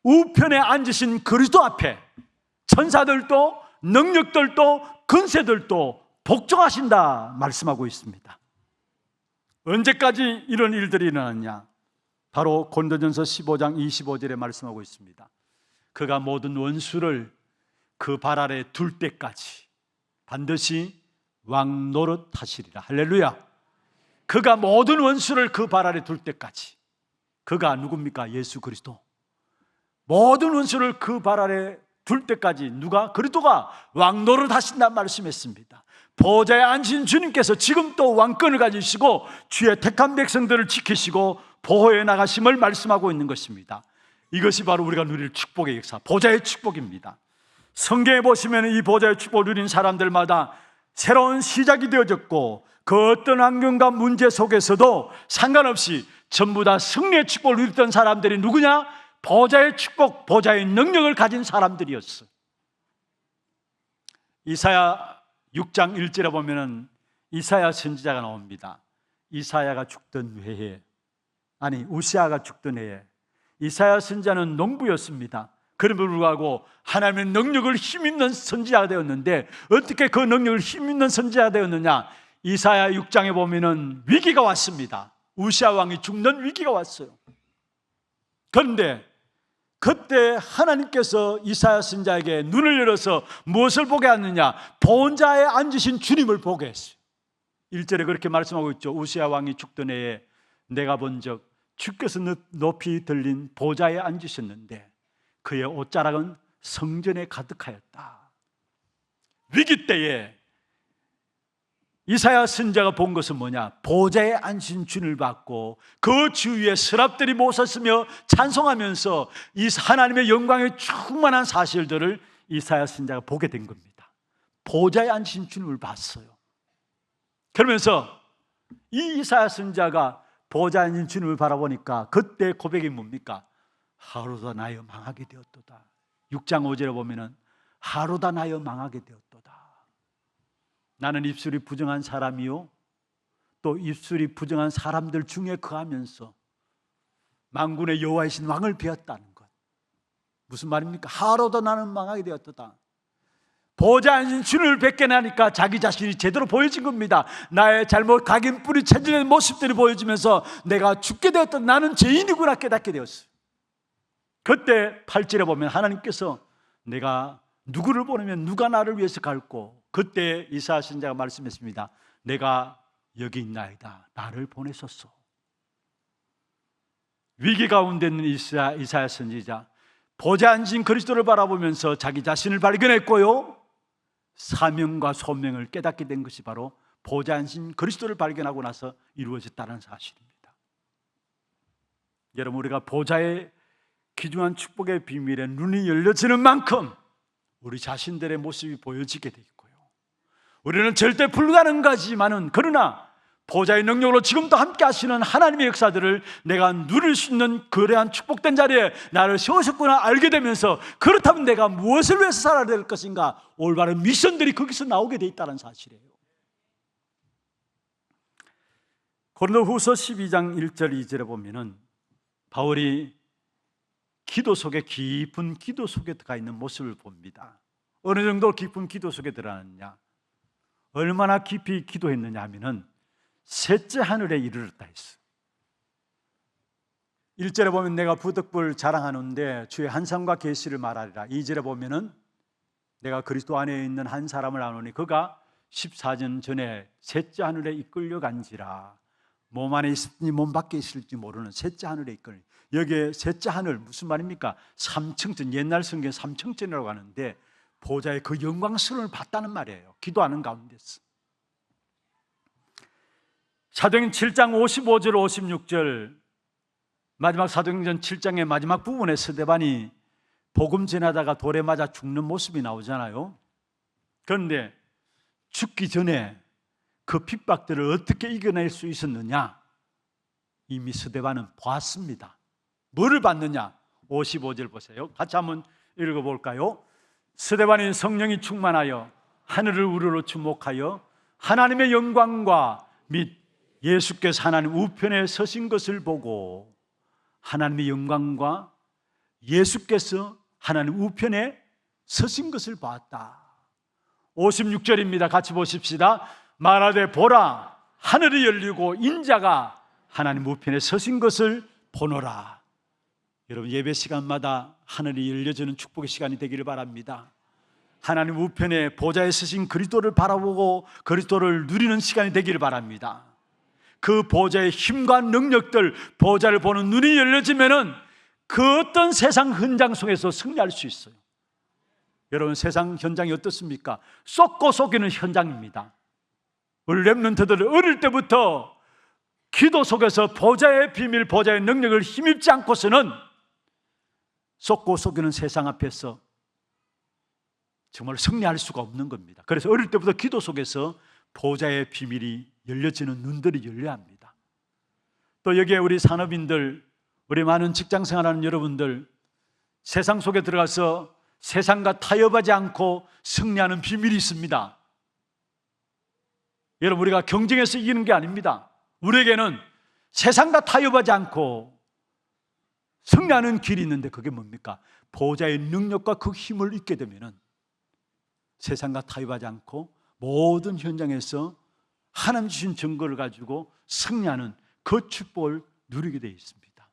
우편에 앉으신 그리스도 앞에 천사들도 능력들도 권세들도 복종하신다 말씀하고 있습니다. 언제까지 이런 일들이 일어났냐? 바로 고린도전서 15장 25절에 말씀하고 있습니다. 그가 모든 원수를 그 발 아래 둘 때까지 반드시 왕 노릇 하시리라. 할렐루야. 그가 모든 원수를 그 발 아래 둘 때까지. 그가 누굽니까? 예수 그리스도. 모든 원수를 그 발 아래 둘 때까지 누가? 그리스도가 왕 노릇 하신다 말씀했습니다. 보좌에 앉으신 주님께서 지금 또 왕권을 가지시고 주의 택한 백성들을 지키시고 보호해 나가심을 말씀하고 있는 것입니다. 이것이 바로 우리가 누릴 축복의 역사, 보좌의 축복입니다. 성경에 보시면 이 보좌의 축복을 누린 사람들마다 새로운 시작이 되어졌고, 그 어떤 환경과 문제 속에서도 상관없이 전부 다 승리의 축복을 누렸던 사람들이 누구냐? 보좌의 축복, 보좌의 능력을 가진 사람들이었어. 이사야 6장 1절에 보면은 이사야 선지자가 나옵니다. 이사야가 죽던 해에, 우시아가 죽던 해에 이사야 선지자는 농부였습니다. 그럼에도 불구하고 하나님의 능력을 힘있는 선지자가 되었는데, 어떻게 그 능력을 힘있는 선지자가 되었느냐? 이사야 6장에 보면은 위기가 왔습니다. 우시아 왕이 죽는 위기가 왔어요. 그런데 그때 하나님께서 이사야 선지자에게 눈을 열어서 무엇을 보게 하느냐? 보좌에 앉으신 주님을 보게 했어요. 1절에 그렇게 말씀하고 있죠. 우시아 왕이 죽던 해에 내가 본적 주께서 높이 들린 보좌에 앉으셨는데 그의 옷자락은 성전에 가득하였다. 위기 때에 이사야 선지자가 본 것은 뭐냐? 보좌에 앉으신 주님을 봤고 그 주위에 서랍들이 모섰으며 찬송하면서 이 하나님의 영광에 충만한 사실들을 이사야 선지자가 보게 된 겁니다. 보좌에 앉으신 주님을 봤어요. 그러면서 이 이사야 선지자가 보좌에 앉은 주님을 바라보니까 그때 고백이 뭡니까? 하루다 나여 망하게 되었도다. 6장 5절에 보면은 하루다 나여 망하게 되었도다. 나는 입술이 부정한 사람이요 또 입술이 부정한 사람들 중에 거하면서 만군의 여호와이신 왕을 배웠다는 것. 무슨 말입니까? 하루도 나는 망하게 되었도다. 보좌에 앉은 주님을 뵙게 나니까 자기 자신이 제대로 보여진 겁니다. 나의 잘못, 각인 뿌리 체질의 모습들이 보여지면서 내가 죽게 되었다, 나는 죄인이구나 깨닫게 되었어요. 그때 8절에 보면 하나님께서 내가 누구를 보내면 누가 나를 위해서 갈고, 그때 이사야 선지자가 말씀했습니다. 내가 여기 있나이다, 나를 보내소서. 위기 가운데 있는 이사야 선지자, 보좌에 앉은 그리스도를 바라보면서 자기 자신을 발견했고요, 사명과 소명을 깨닫게 된 것이 바로 보좌에 앉은 그리스도를 발견하고 나서 이루어졌다는 사실입니다. 여러분, 우리가 보좌의 귀중한 축복의 비밀에 눈이 열려지는 만큼 우리 자신들의 모습이 보여지게 돼 있고요, 우리는 절대 불가능하지만은 그러나 보좌의 능력으로 지금도 함께 하시는 하나님의 역사들을 내가 누릴 수 있는 그러한 축복된 자리에 나를 세우셨구나 알게 되면서, 그렇다면 내가 무엇을 위해서 살아야 될 것인가, 올바른 미션들이 거기서 나오게 돼 있다는 사실이에요. 고린도후서 12장 1절 2절에 보면은 바울이 기도 속에, 깊은 기도 속에 들어가 있는 모습을 봅니다. 어느 정도 깊은 기도 속에 들어갔느냐, 얼마나 깊이 기도했느냐 하면은 셋째 하늘에 이르렀다 했어. 1절에 보면 내가 부득불 자랑하는데 주의 한상과 계시를 말하리라. 2절에 보면은 내가 그리스도 안에 있는 한 사람을 아노니 그가 14년 전에 셋째 하늘에 이끌려 간지라. 몸 안에 있을지 몸 밖에 있을지 모르는 셋째 하늘에 이끌려. 여기에 셋째 하늘 무슨 말입니까? 삼층전, 옛날 성경 삼층전이라고 하는데 보좌의 그 영광스러움을 봤다는 말이에요. 기도하는 가운데서. 사도행전 7장 55절 56절, 마지막 사도행전 7장의 마지막 부분에 스데반이 복음 전하다가 돌에 맞아 죽는 모습이 나오잖아요. 그런데 죽기 전에 그 핍박들을 어떻게 이겨낼 수 있었느냐, 이미 스데반은 봤습니다. 뭐를 봤느냐? 55절 보세요. 같이 한번 읽어볼까요? 스데반이 성령이 충만하여 하늘을 우러러 주목하여 하나님의 영광과 및 예수께서 하나님 우편에 서신 것을 보고, 하나님의 영광과 예수께서 하나님 우편에 서신 것을 봤다. 56절입니다. 같이 보십시다. 말하되 보라, 하늘이 열리고 인자가 하나님 우편에 서신 것을 보노라. 여러분, 예배 시간마다 하늘이 열려지는 축복의 시간이 되기를 바랍니다. 하나님 우편에 보좌에 서신 그리스도를 바라보고 그리스도를 누리는 시간이 되기를 바랍니다. 그 보좌의 힘과 능력들, 보좌를 보는 눈이 열려지면은 그 어떤 세상 현장 속에서 승리할 수 있어요. 여러분, 세상 현장이 어떻습니까? 쏟고 속이는 현장입니다. 우리 렘넌트들은 어릴 때부터 기도 속에서 보좌의 비밀, 보좌의 능력을 힘입지 않고서는 쏟고 속이는 세상 앞에서 정말 승리할 수가 없는 겁니다. 그래서 어릴 때부터 기도 속에서 보좌의 비밀이 열려지는 눈들이 열려야 합니다. 또 여기에 우리 산업인들, 우리 많은 직장 생활하는 여러분들, 세상 속에 들어가서 세상과 타협하지 않고 승리하는 비밀이 있습니다. 여러분, 우리가 경쟁해서 이기는 게 아닙니다. 우리에게는 세상과 타협하지 않고 승리하는 길이 있는데, 그게 뭡니까? 보호자의 능력과 그 힘을 잊게 되면은 세상과 타협하지 않고 모든 현장에서 하나님 주신 증거를 가지고 승리하는 그 축복을 누리게 되어 있습니다.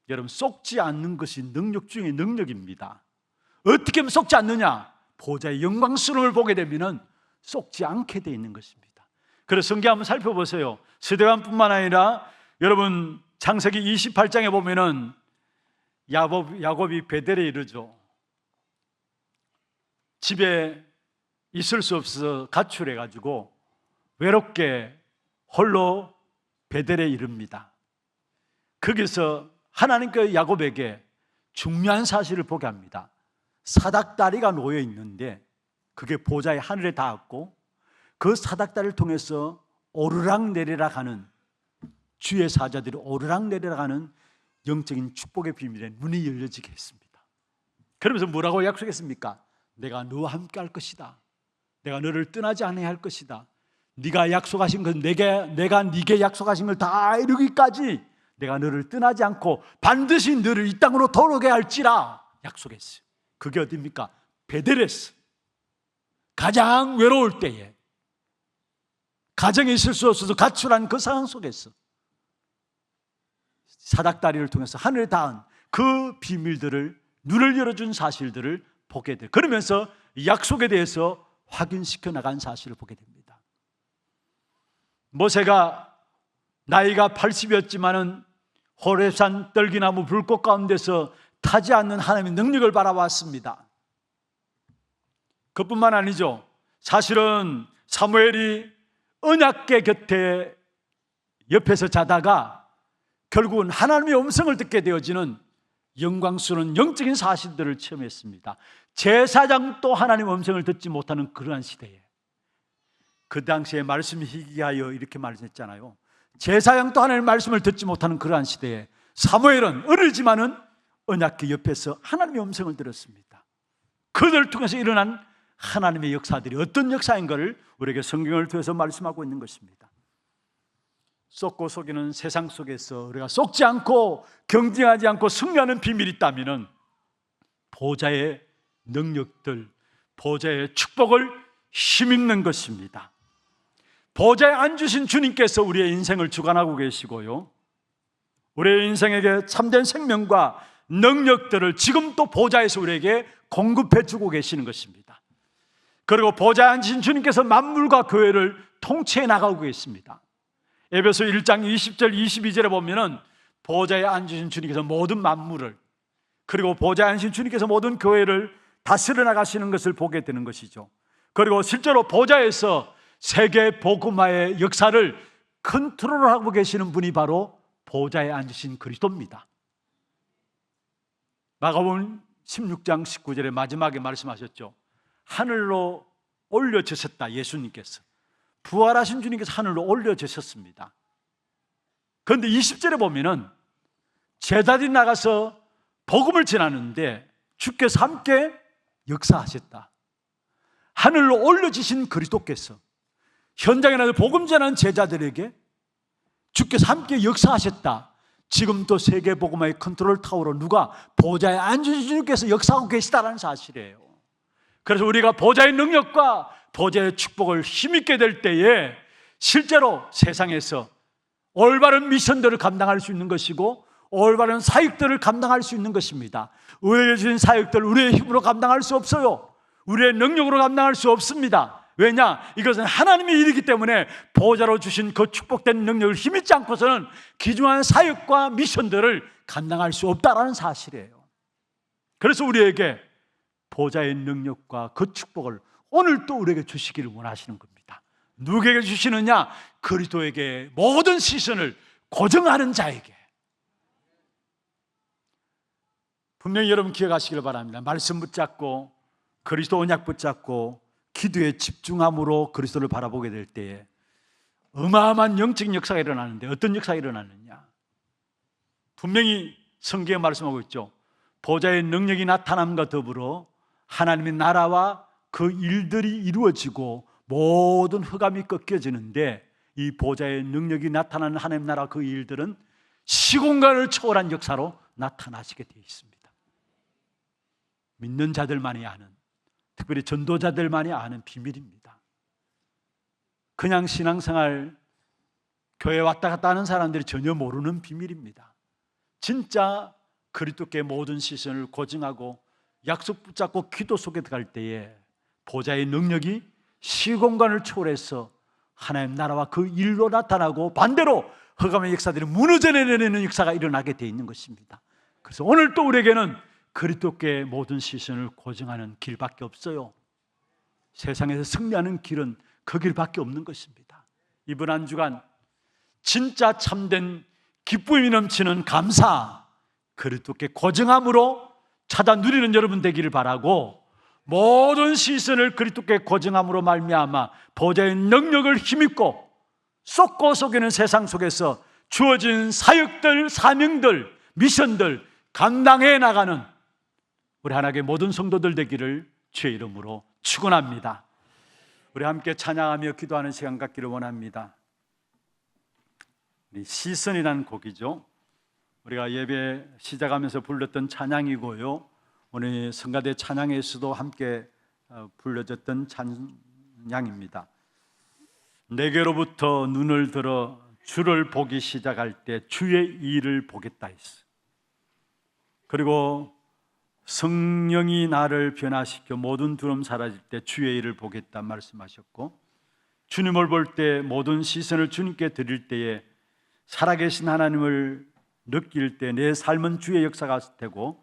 여러분, 썩지 않는 것이 능력 중의 능력입니다. 어떻게 하면 썩지 않느냐? 보호자의 영광스러움을 보게 되면 썩지 않게 되어 있는 것입니다. 그래서 성경 한번 살펴보세요. 스데반뿐만 아니라 여러분 창세기 28장에 보면은 야곱이 베델에 이르죠. 집에 있을 수 없어서 가출해 가지고 외롭게 홀로 베델에 이릅니다. 거기서 하나님께서 야곱에게 중요한 사실을 보게 합니다. 사닥다리가 놓여 있는데 그게 보좌의 하늘에 닿았고, 그 사닥다리를 통해서 오르락내리락 하는, 주의 사자들이 오르락내리락 하는 영적인 축복의 비밀에 눈이 열려지게 했습니다. 그러면서 뭐라고 약속했습니까? 내가 너와 함께 할 것이다. 내가 너를 떠나지 않아야 할 것이다. 네가 약속하신 것, 내가 네게 약속하신 걸 다 이루기까지 내가 너를 떠나지 않고 반드시 너를 이 땅으로 돌아오게 할지라 약속했어요. 그게 어디입니까? 베델에서 가장 외로울 때에, 가정에 있을 수 없어서 가출한 그 상황 속에서 사닥다리를 통해서 하늘에 닿은 그 비밀들을, 눈을 열어준 사실들을 보게 돼요. 그러면서 약속에 대해서 확인시켜 나간 사실을 보게 됩니다. 모세가 나이가 80이었지만은 호렙산 떨기나무 불꽃 가운데서 타지 않는 하나님의 능력을 바라봤습니다. 그뿐만 아니죠. 사실은 사무엘이 언약궤 곁에 옆에서 자다가 결국은 하나님의 음성을 듣게 되어지는 영광스러운 영적인 사실들을 체험했습니다. 제사장도 하나님의 음성을 듣지 못하는 그러한 시대에, 그 당시에 말씀이 희귀하여 이렇게 말했잖아요. 제사장도 하나님의 말씀을 듣지 못하는 그러한 시대에 사무엘은 어리지만은 언약궤 옆에서 하나님의 음성을 들었습니다. 그들을 통해서 일어난 하나님의 역사들이 어떤 역사인가를 우리에게 성경을 통해서 말씀하고 있는 것입니다. 썩고 속이는 세상 속에서 우리가 썩지 않고 경쟁하지 않고 승리하는 비밀이 있다면 보호자의 능력들, 보호자의 축복을 힘입는 것입니다. 보호자에 앉으신 주님께서 우리의 인생을 주관하고 계시고요, 우리의 인생에게 참된 생명과 능력들을 지금도 보호자에서 우리에게 공급해 주고 계시는 것입니다. 그리고 보호자에 앉으신 주님께서 만물과 교회를 통치해 나가고 계십니다. 에베소 1장 20절 22절에 보면은 보호자에 앉으신 주님께서 모든 만물을, 그리고 보호자에 앉으신 주님께서 모든 교회를 다스려 나가시는 것을 보게 되는 것이죠. 그리고 실제로 보호자에서 세계 복음화의 역사를 컨트롤하고 계시는 분이 바로 보호자에 앉으신 그리스도입니다. 마가복음 16장 19절에 마지막에 말씀하셨죠. 하늘로 올려주셨다. 예수님께서 부활하신 주님께서 하늘로 올려주셨습니다. 그런데 20절에 보면은 제자들이 나가서 복음을 전하는데 주께서 함께 역사하셨다. 하늘로 올려주신 그리스도께서 현장에 나가서 복음 전하는 제자들에게 주께서 함께 역사하셨다. 지금도 세계 복음화의 컨트롤 타워로 누가? 보호자에 앉으신 주님께서 역사하고 계시다는 사실이에요. 그래서 우리가 보호자의 능력과 보호자의 축복을 힘있게 될 때에 실제로 세상에서 올바른 미션들을 감당할 수 있는 것이고 올바른 사역들을 감당할 수 있는 것입니다. 우리에게 주신 사역들을 우리의 힘으로 감당할 수 없어요. 우리의 능력으로 감당할 수 없습니다. 왜냐? 이것은 하나님의 일이기 때문에 보호자로 주신 그 축복된 능력을 힘있지 않고서는 귀중한 사역과 미션들을 감당할 수 없다는 사실이에요. 그래서 우리에게 보호자의 능력과 그 축복을 오늘 또 우리에게 주시기를 원하시는 겁니다. 누구에게 주시느냐? 그리스도에게 모든 시선을 고정하는 자에게. 분명히 여러분 기억하시길 바랍니다. 말씀 붙잡고 그리스도 언약 붙잡고 기도에 집중함으로 그리스도를 바라보게 될 때에 어마어마한 영적인 역사가 일어나는데, 어떤 역사가 일어나느냐? 분명히 성경에 말씀하고 있죠. 보좌의 능력이 나타남과 더불어 하나님의 나라와 그 일들이 이루어지고 모든 흑암이 꺾여지는데, 이 보좌의 능력이 나타나는 하나님 나라 그 일들은 시공간을 초월한 역사로 나타나시게 되어 있습니다. 믿는 자들만이 아는, 특별히 전도자들만이 아는 비밀입니다. 그냥 신앙생활 교회 왔다 갔다 하는 사람들이 전혀 모르는 비밀입니다. 진짜 그리스도께 모든 시선을 고증하고 약속 붙잡고 기도 속에 들어갈 때에 보좌의 능력이 시공간을 초월해서 하나님 나라와 그 일로 나타나고, 반대로 흑암의 역사들이 무너져 내리는 역사가 일어나게 되어 있는 것입니다. 그래서 오늘 또 우리에게는 그리스도께 모든 시선을 고정하는 길밖에 없어요. 세상에서 승리하는 길은 그 길밖에 없는 것입니다. 이번 한 주간 진짜 참된 기쁨이 넘치는 감사, 그리스도께 고정함으로 찾아 누리는 여러분 되기를 바라고, 모든 시선을 그리스도께 고정함으로 말미암아 보좌의 능력을 힘입고 쏟고 속이는 세상 속에서 주어진 사역들, 사명들, 미션들 감당해 나가는 우리 하나님의 모든 성도들 되기를 주의 이름으로 축원합니다. 우리 함께 찬양하며 기도하는 시간 갖기를 원합니다. 우리 시선이라는 곡이죠. 우리가 예배 시작하면서 불렀던 찬양이고요, 오늘 성가대 찬양에서도 함께 불려졌던 찬양입니다. 내게로부터 눈을 들어 주를 보기 시작할 때 주의 일을 보겠다 했어. 그리고 성령이 나를 변화시켜 모든 두려움 사라질 때 주의 일을 보겠다 말씀하셨고, 주님을 볼 때 모든 시선을 주님께 드릴 때에 살아계신 하나님을 느낄 때 내 삶은 주의 역사가 되고,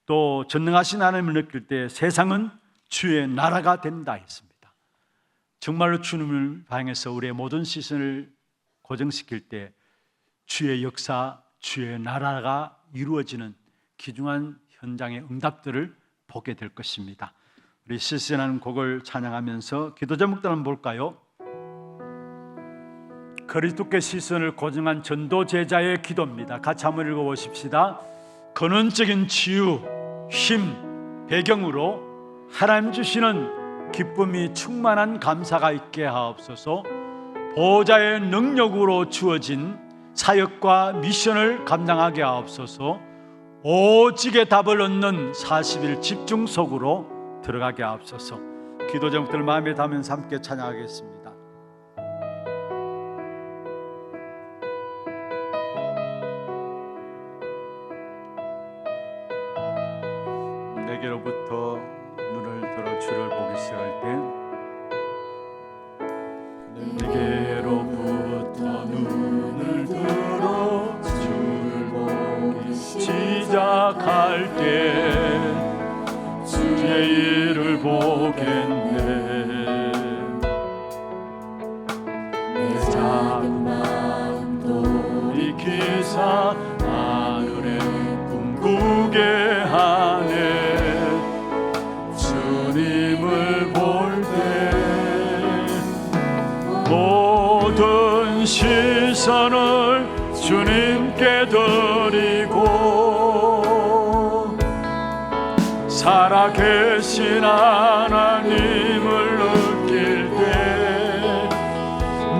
또 전능하신 하나님을 느낄 때 세상은 주의 나라가 된다 했습니다. 정말로 주님을 향해서 우리의 모든 시선을 고정시킬 때 주의 역사, 주의 나라가 이루어지는 귀중한 현장의 응답들을 보게 될 것입니다. 우리 시선하는 곡을 찬양하면서 기도 제목들 한번 볼까요? 그리스도께 시선을 고정한 전도 제자의 기도입니다. 같이 한번 읽어보십시다. 근원적인 치유, 힘, 배경으로 하나님 주시는 기쁨이 충만한 감사가 있게 하옵소서. 보좌의 능력으로 주어진 사역과 미션을 감당하게 하옵소서. 오직의 답을 얻는 40일 집중 속으로 들어가게 하옵소서. 기도 제목들 마음에 담으면서 함께 찬양하겠습니다. 내게로부터 눈을 들어 주를 보기 시작할 때, 내게로부터 눈을 들어 주를 보기 시작할 때 주의 일을 보겠네. 내 작은 마음 돌이키사 하늘에 꿈꾸게 하네. 주님을 볼 때 모든 시선을 주님께 드리고, 살아계신 하나님을 느낄 때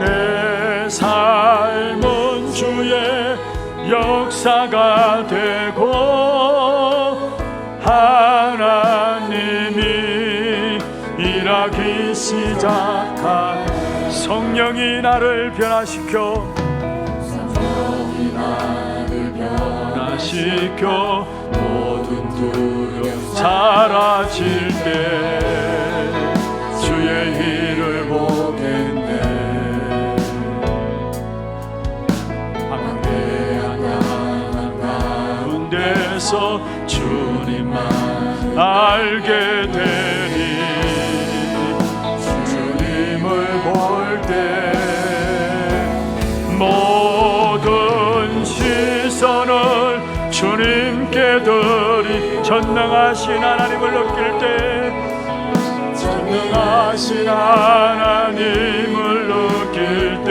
내 삶은 주의 역사가 되고, 하나님이 일하기 시작한 성령이 나를 변화시켜 모든 두려움 사라질 때 주의 일을 보겠네. 방대한 가운데서 주님만 알게 되니, 주님을 볼 때 모든 시선을 주님께 드리, 전능하신 하나님을 느낄 때, 전능하신 하나님을 느낄 때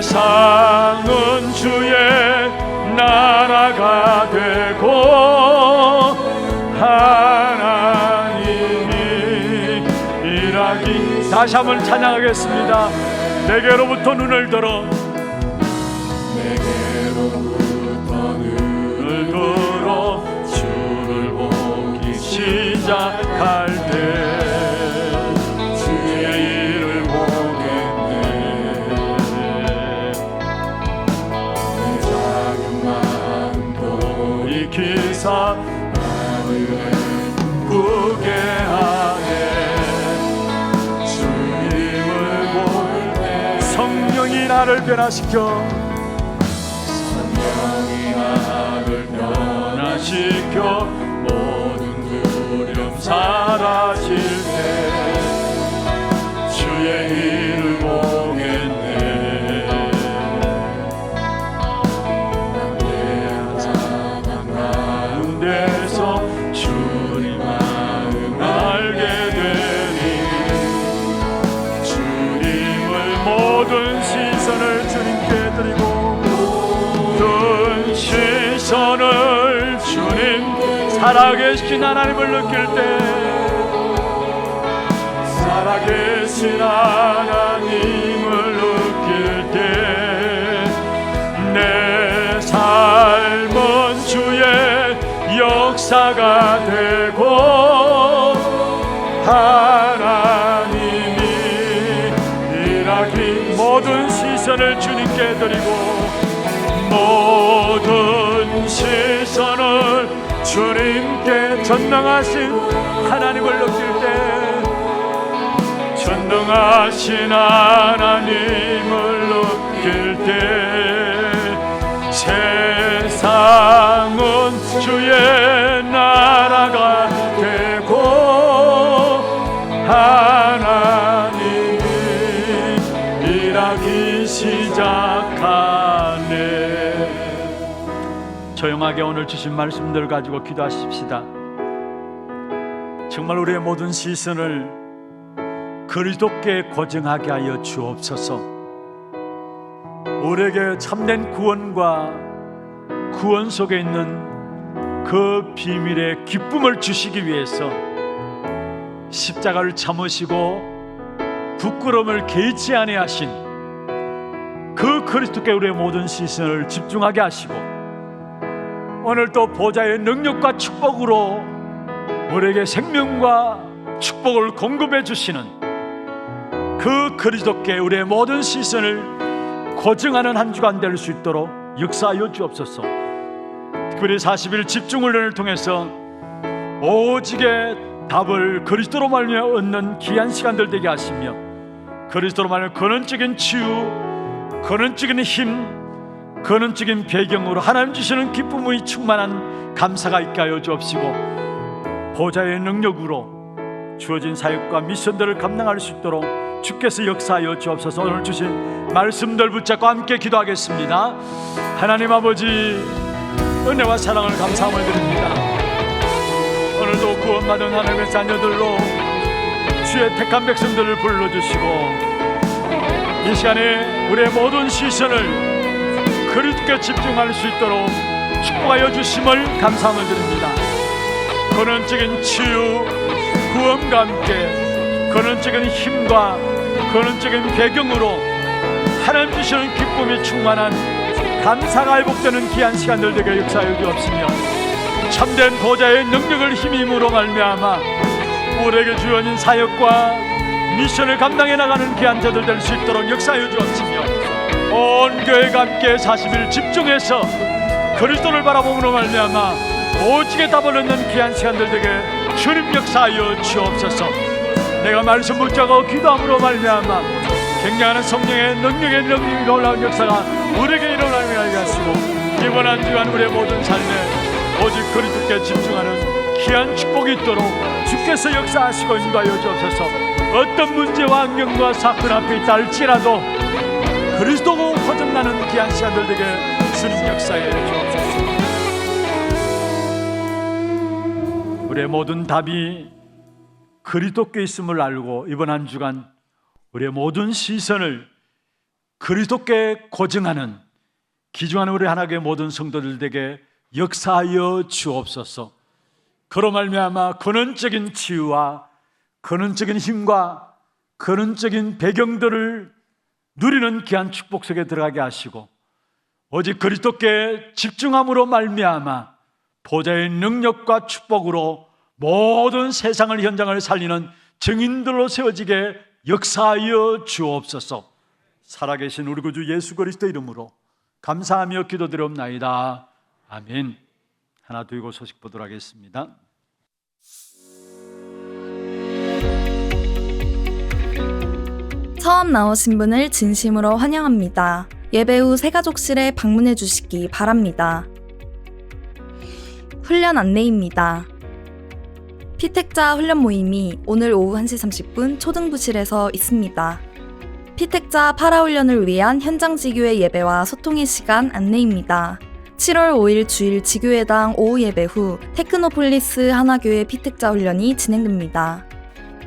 세상은 주의 나라가 되고 하나님이 일하기. 다시 한번 찬양하겠습니다. 내게로부터 눈을 들어 주를 보기 시작할 때 주의 일을 보겠네. 내 작은 마음도 돌이키사 나를 기쁘게 하네. 주님을 볼 때 성령이 나를 변화시켜 변화시켜 모든 두려움 사라질 때 주의 일을 보겠네. 내 아담한 가운데서 주님 마음 알게 되니 주님을 모든 시선을 주님께 드리고 모든 시선을 주님 살아계신 하나님을 느낄 때 살아계신 하나님을 느낄 때 내 삶은 주의 역사가 되고 하나님이 일하기. 모든 시선을 주님께 드리고 모든 시선을 주님께 전능하신 하나님을 느낄 때 전능하신 하나님을 느낄 때 세상은 주의 나라가 되고 하나님이 일하기 시작하네. 조용하게 오늘 주신 말씀들 가지고 기도하십시다. 정말 우리의 모든 시선을 그리스도께 고정하게 하여 주옵소서. 우리에게 참된 구원과 구원 속에 있는 그 비밀의 기쁨을 주시기 위해서 십자가를 참으시고 부끄러움을 개의치 아니하신 그 그리스도께 우리의 모든 시선을 집중하게 하시고 오늘 또 보좌의 능력과 축복으로 우리에게 생명과 축복을 공급해 주시는 그 그리스도께 우리의 모든 시선을 고정하는 한 주간 될 수 있도록 역사하여 주옵소서. 특별히 40일 집중훈련을 통해서 오직의 답을 그리스도로 말미암아 얻는 귀한 시간들 되게 하시며 그리스도로 말미암아 근원적인 치유, 근원적인 힘, 근원적인 배경으로 하나님 주시는 기쁨의 충만한 감사가 있게 하여 주옵시고 보좌의 능력으로 주어진 사역과 미션들을 감당할 수 있도록 주께서 역사하여 주옵소서. 오늘 주신 말씀들 붙잡고 함께 기도하겠습니다. 하나님 아버지, 은혜와 사랑을 감사함을 드립니다. 오늘도 구원받은 하나님의 자녀들로 주의 택한 백성들을 불러주시고 이 시간에 우리의 모든 시선을 그리스도께 집중할 수 있도록 축복하여 주심을 감사함을 드립니다. 근원적인 치유, 구원과 함께 근원적인 힘과 근원적인 배경으로 하나님 주시는 기쁨이 충만한 감사가 회복되는 귀한 시간들 되게 역사하여 주옵시며 참된 보좌의 능력을 힘입으로 말미암아 우리에게 주어진 사역과 미션을 감당해 나가는 귀한 자들 될 수 있도록 역사하여 주옵시며 온 교회가 함께 40일 집중해서 그리스도를 바라봄으로 말미암아 오직의 답을 얻는 귀한 시간들 되게 주님 역사하여 주옵소서. 내가 말씀 붙잡고 기도함으로 말미암아 굉장한 성령의 능력의 능력이 놀라운 역사가 우리에게 일어나게 하시고 이번 한 주간 우리의 모든 삶에 오직 그리스도께 집중하는 귀한 축복이 있도록 주께서 역사하시고 인도하여 주옵소서. 어떤 문제와 환경과 사건 앞에 있다 할지라도 그리스도고 거듭나는 귀한 시간들 되게 주님 역사해 주옵소서. 우리의 모든 답이 그리스도께 있음을 알고 이번 한 주간 우리의 모든 시선을 그리스도께 고정하는 기중하는 우리 하나님의 모든 성도들에게 역사하여 주옵소서. 그로 말미암아 근원적인 치유와 근원적인 힘과 근원적인 배경들을 누리는 귀한 축복 속에 들어가게 하시고 오직 그리스도께 집중함으로 말미암아 보좌의 능력과 축복으로 모든 세상을 현장을 살리는 증인들로 세워지게 역사하여 주옵소서. 살아계신 우리 구주 예수 그리스도 이름으로 감사하며 기도드리옵나이다. 아멘. 하나 두고 소식 보도록 하겠습니다. 처음 나오신 분을 진심으로 환영합니다. 예배 후 새가족실에 방문해 주시기 바랍니다. 훈련 안내입니다. 피택자 훈련 모임이 오늘 오후 1시 30분 초등부실에서 있습니다. 피택자 파라훈련을 위한 현장 지교회 예배와 소통의 시간 안내입니다. 7월 5일 주일 지교회당 오후 예배 후 테크노폴리스 하나교회 피택자 훈련이 진행됩니다.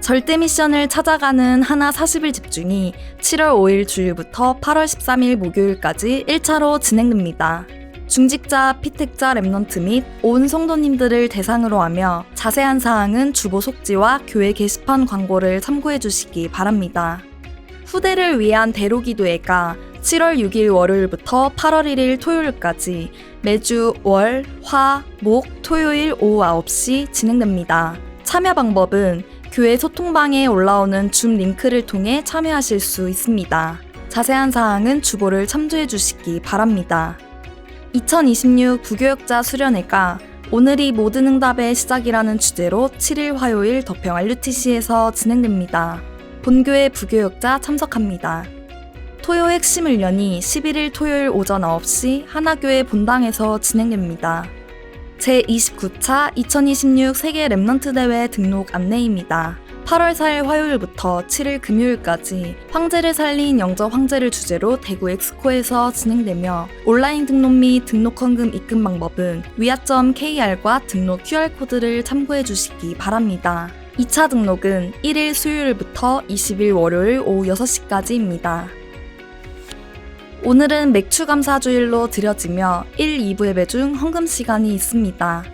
절대 미션을 찾아가는 하나 40일 집중이 7월 5일 주일부터 8월 13일 목요일까지 1차로 진행됩니다. 중직자, 피택자 랩넌트 및 온 성도님들을 대상으로 하며 자세한 사항은 주보 속지와 교회 게시판 광고를 참고해 주시기 바랍니다. 후대를 위한 대로기도회가 7월 6일 월요일부터 8월 1일 토요일까지 매주 월, 화, 목, 토요일 오후 9시 진행됩니다. 참여 방법은 교회 소통방에 올라오는 줌 링크를 통해 참여하실 수 있습니다. 자세한 사항은 주보를 참조해 주시기 바랍니다. 2026 부교역자 수련회가 오늘이 모든 응답의 시작이라는 주제로 7일 화요일 덕평 RUTC에서 진행됩니다. 본교회 부교역자 참석합니다. 토요 핵심 훈련이 11일 토요일 오전 9시 하나교회 본당에서 진행됩니다. 제29차 2026 세계 랩넌트 대회 등록 안내입니다. 8월 4일 화요일부터 7일 금요일까지 황제를 살린 영접 황제를 주제로 대구 엑스코에서 진행되며 온라인 등록 및 등록 헌금 입금 방법은 위아.kr과 등록 QR코드를 참고해 주시기 바랍니다. 2차 등록은 1일 수요일부터 20일 월요일 오후 6시까지입니다. 오늘은 맥주 감사 주일로 드려지며 1, 2부 예배 중 헌금 시간이 있습니다.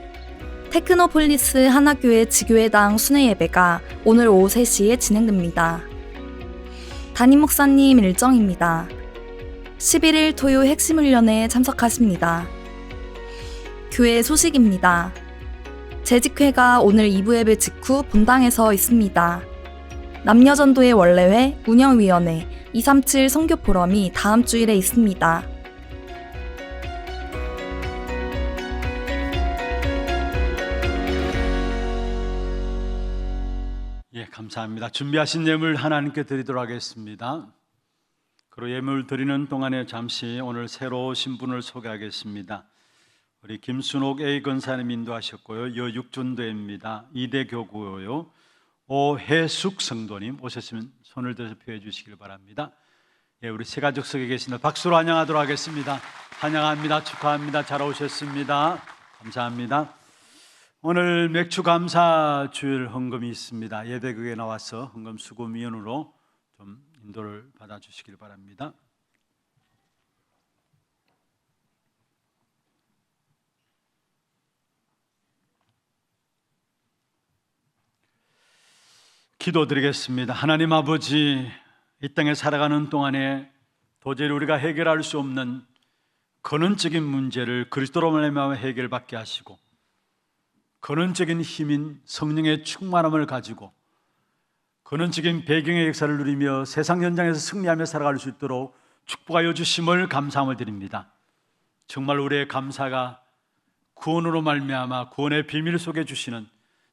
테크노폴리스 하나교회 지교회당 순회 예배가 오늘 오후 3시에 진행됩니다. 담임 목사님 일정입니다. 11일 토요 핵심 훈련에 참석하십니다. 교회 소식입니다. 재직회가 오늘 2부 예배 직후 본당에서 있습니다. 남녀전도의 원래회, 운영위원회, 237 선교 포럼이 다음 주일에 있습니다. 예, 감사합니다. 준비하신 예물 하나님께 드리도록 하겠습니다. 그리고 예물 드리는 동안에 잠시 오늘 새로 오신 분을 소개하겠습니다. 우리 김순옥 A 권사님 인도하셨고요. 여육전도입니다. 이대교구요. 오해숙 성도님 오셨으면 손을 들어서 표해 주시길 바랍니다. 예, 우리 새가족 속에 계신 분 박수로 환영하도록 하겠습니다. 환영합니다. 축하합니다. 잘 오셨습니다. 감사합니다. 오늘 맥주 감사 주일 헌금이 있습니다. 예배국에 나와서 헌금 수금위원으로 좀 인도를 받아 주시길 바랍니다. 기도드리겠습니다. 하나님 아버지, 이 땅에 살아가는 동안에 도저히 우리가 해결할 수 없는 근원적인 문제를 그리스도로 말미암아 해결받게 하시고 근원적인 힘인 성령의 충만함을 가지고 근원적인 배경의 역사를 누리며 세상 현장에서 승리하며 살아갈 수 있도록 축복하여 주심을 감사함을 드립니다. 정말 우리의 감사가 구원으로 말미암아 구원의 비밀 속에 주시는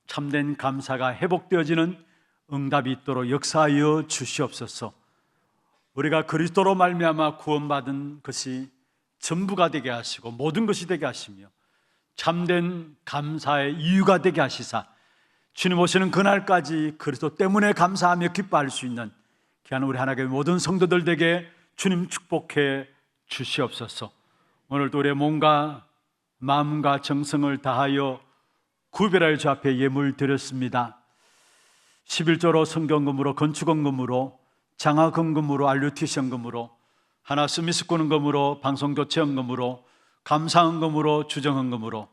참된 감사가 회복되어지는 응답이 있도록 역사하여 주시옵소서. 우리가 그리스도로 말미암아 구원받은 것이 전부가 되게 하시고 모든 것이 되게 하시며 참된 감사의 이유가 되게 하시사 주님 오시는 그날까지 그리스도 때문에 감사하며 기뻐할 수 있는 귀한 우리 하나님의 모든 성도들에게 주님 축복해 주시옵소서. 오늘도 우리의 몸과 마음과 정성을 다하여 구별하여 주 앞에 예물 드렸습니다. 11조로 성경금으로 건축원금으로 장학금금으로 RUTC 헌금으로 하나 스미스권 헌금으로, 방송교체 헌금으로, 감사 헌금으로, 주정 헌금으로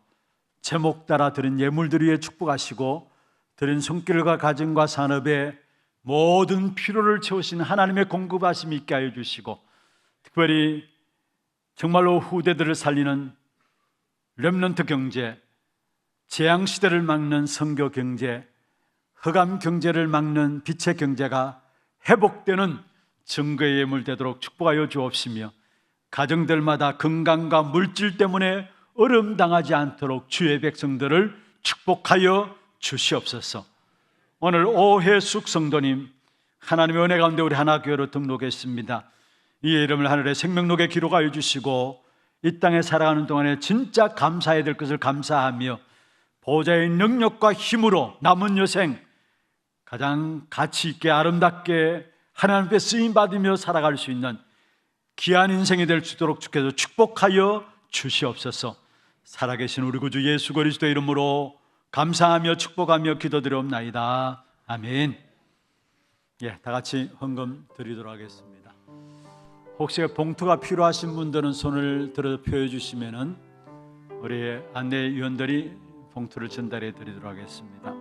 제목 따라 드린 예물들 위에 축복하시고 드린 손길과 가정과 산업에 모든 필요를 채우신 하나님의 공급하심이 있게 하여 주시고, 특별히 정말로 후대들을 살리는 렘넌트 경제, 재앙 시대를 막는 선교 경제, 흑암 경제를 막는 빛의 경제가 회복되는 증거의 예물 되도록 축복하여 주옵시며, 가정들마다 건강과 물질 때문에 어려움 당하지 않도록 주의 백성들을 축복하여 주시옵소서. 오늘 오혜숙 성도님, 하나님의 은혜 가운데 우리 하나교회로 등록했습니다. 이 이름을 하늘의 생명록에 기록하여 주시고 이 땅에 살아가는 동안에 진짜 감사해야 될 것을 감사하며 보좌의 능력과 힘으로 남은 여생 가장 가치 있게 아름답게 하나님께 쓰임 받으며 살아갈 수 있는 귀한 인생이 될 수 있도록 주께서 축복하여 주시옵소서. 살아계신 우리 구주 예수 그리스도 이름으로 감사하며 축복하며 기도드리옵나이다. 아멘. 예, 다 같이 헌금 드리도록 하겠습니다. 혹시 봉투가 필요하신 분들은 손을 들어 표해 주시면은 우리 안내위원들이 봉투를 전달해 드리도록 하겠습니다.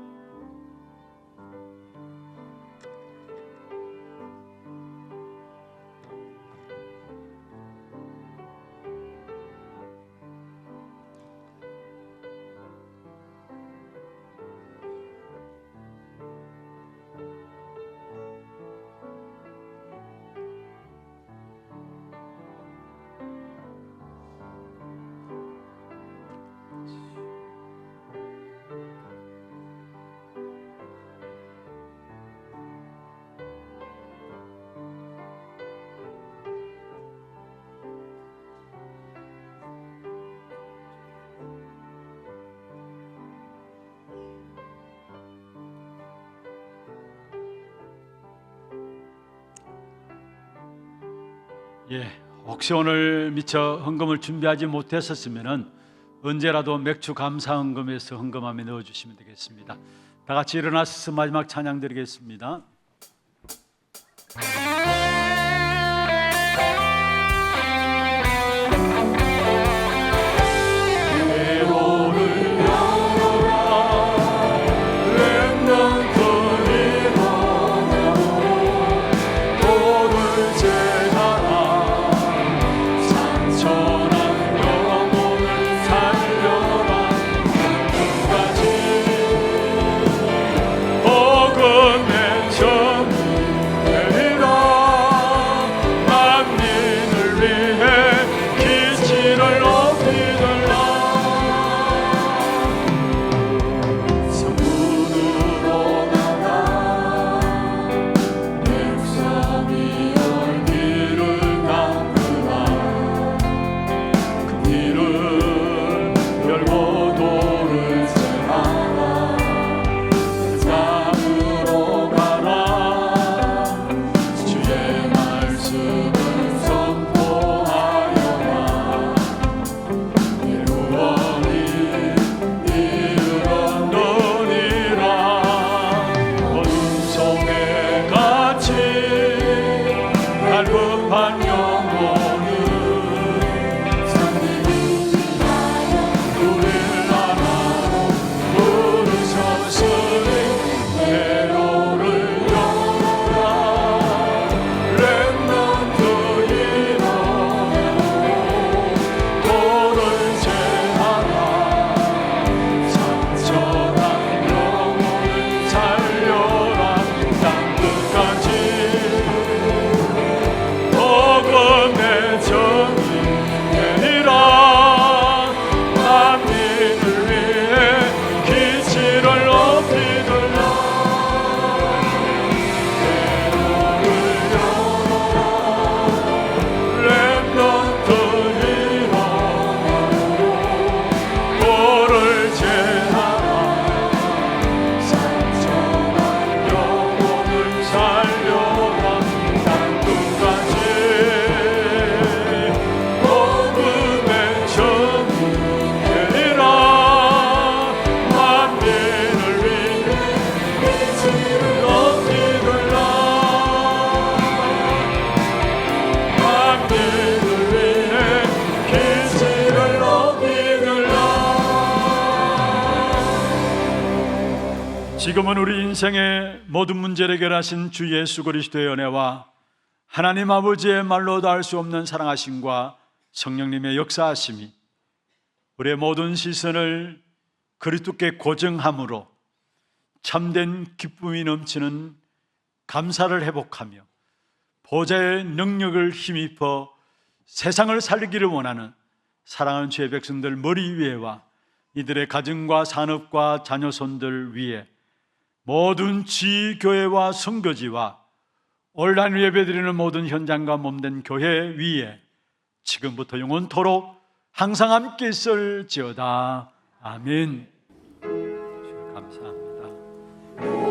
예, 혹시 오늘 미처 헌금을 준비하지 못했었으면은 언제라도 맥주 감사 헌금에서 헌금함에 넣어주시면 되겠습니다. 다 같이 일어나서 마지막 찬양 드리겠습니다. 복음의 전 지금은 우리 인생의 모든 문제를 해결하신 주 예수 그리스도의 은혜와 하나님 아버지의 말로 닿을 수 없는 사랑하심과 성령님의 역사하심이 우리의 모든 시선을 그리스도께 고정함으로 참된 기쁨이 넘치는 감사를 회복하며 보좌의 능력을 힘입어 세상을 살리기를 원하는 사랑하는 주의 백성들 머리 위에와 이들의 가정과 산업과 자녀손들 위에 모든 지교회와 선교지와 온라인 예배드리는 모든 현장과 몸된 교회 위에 지금부터 영원토록 항상 함께 있을지어다. 아멘. 감사합니다.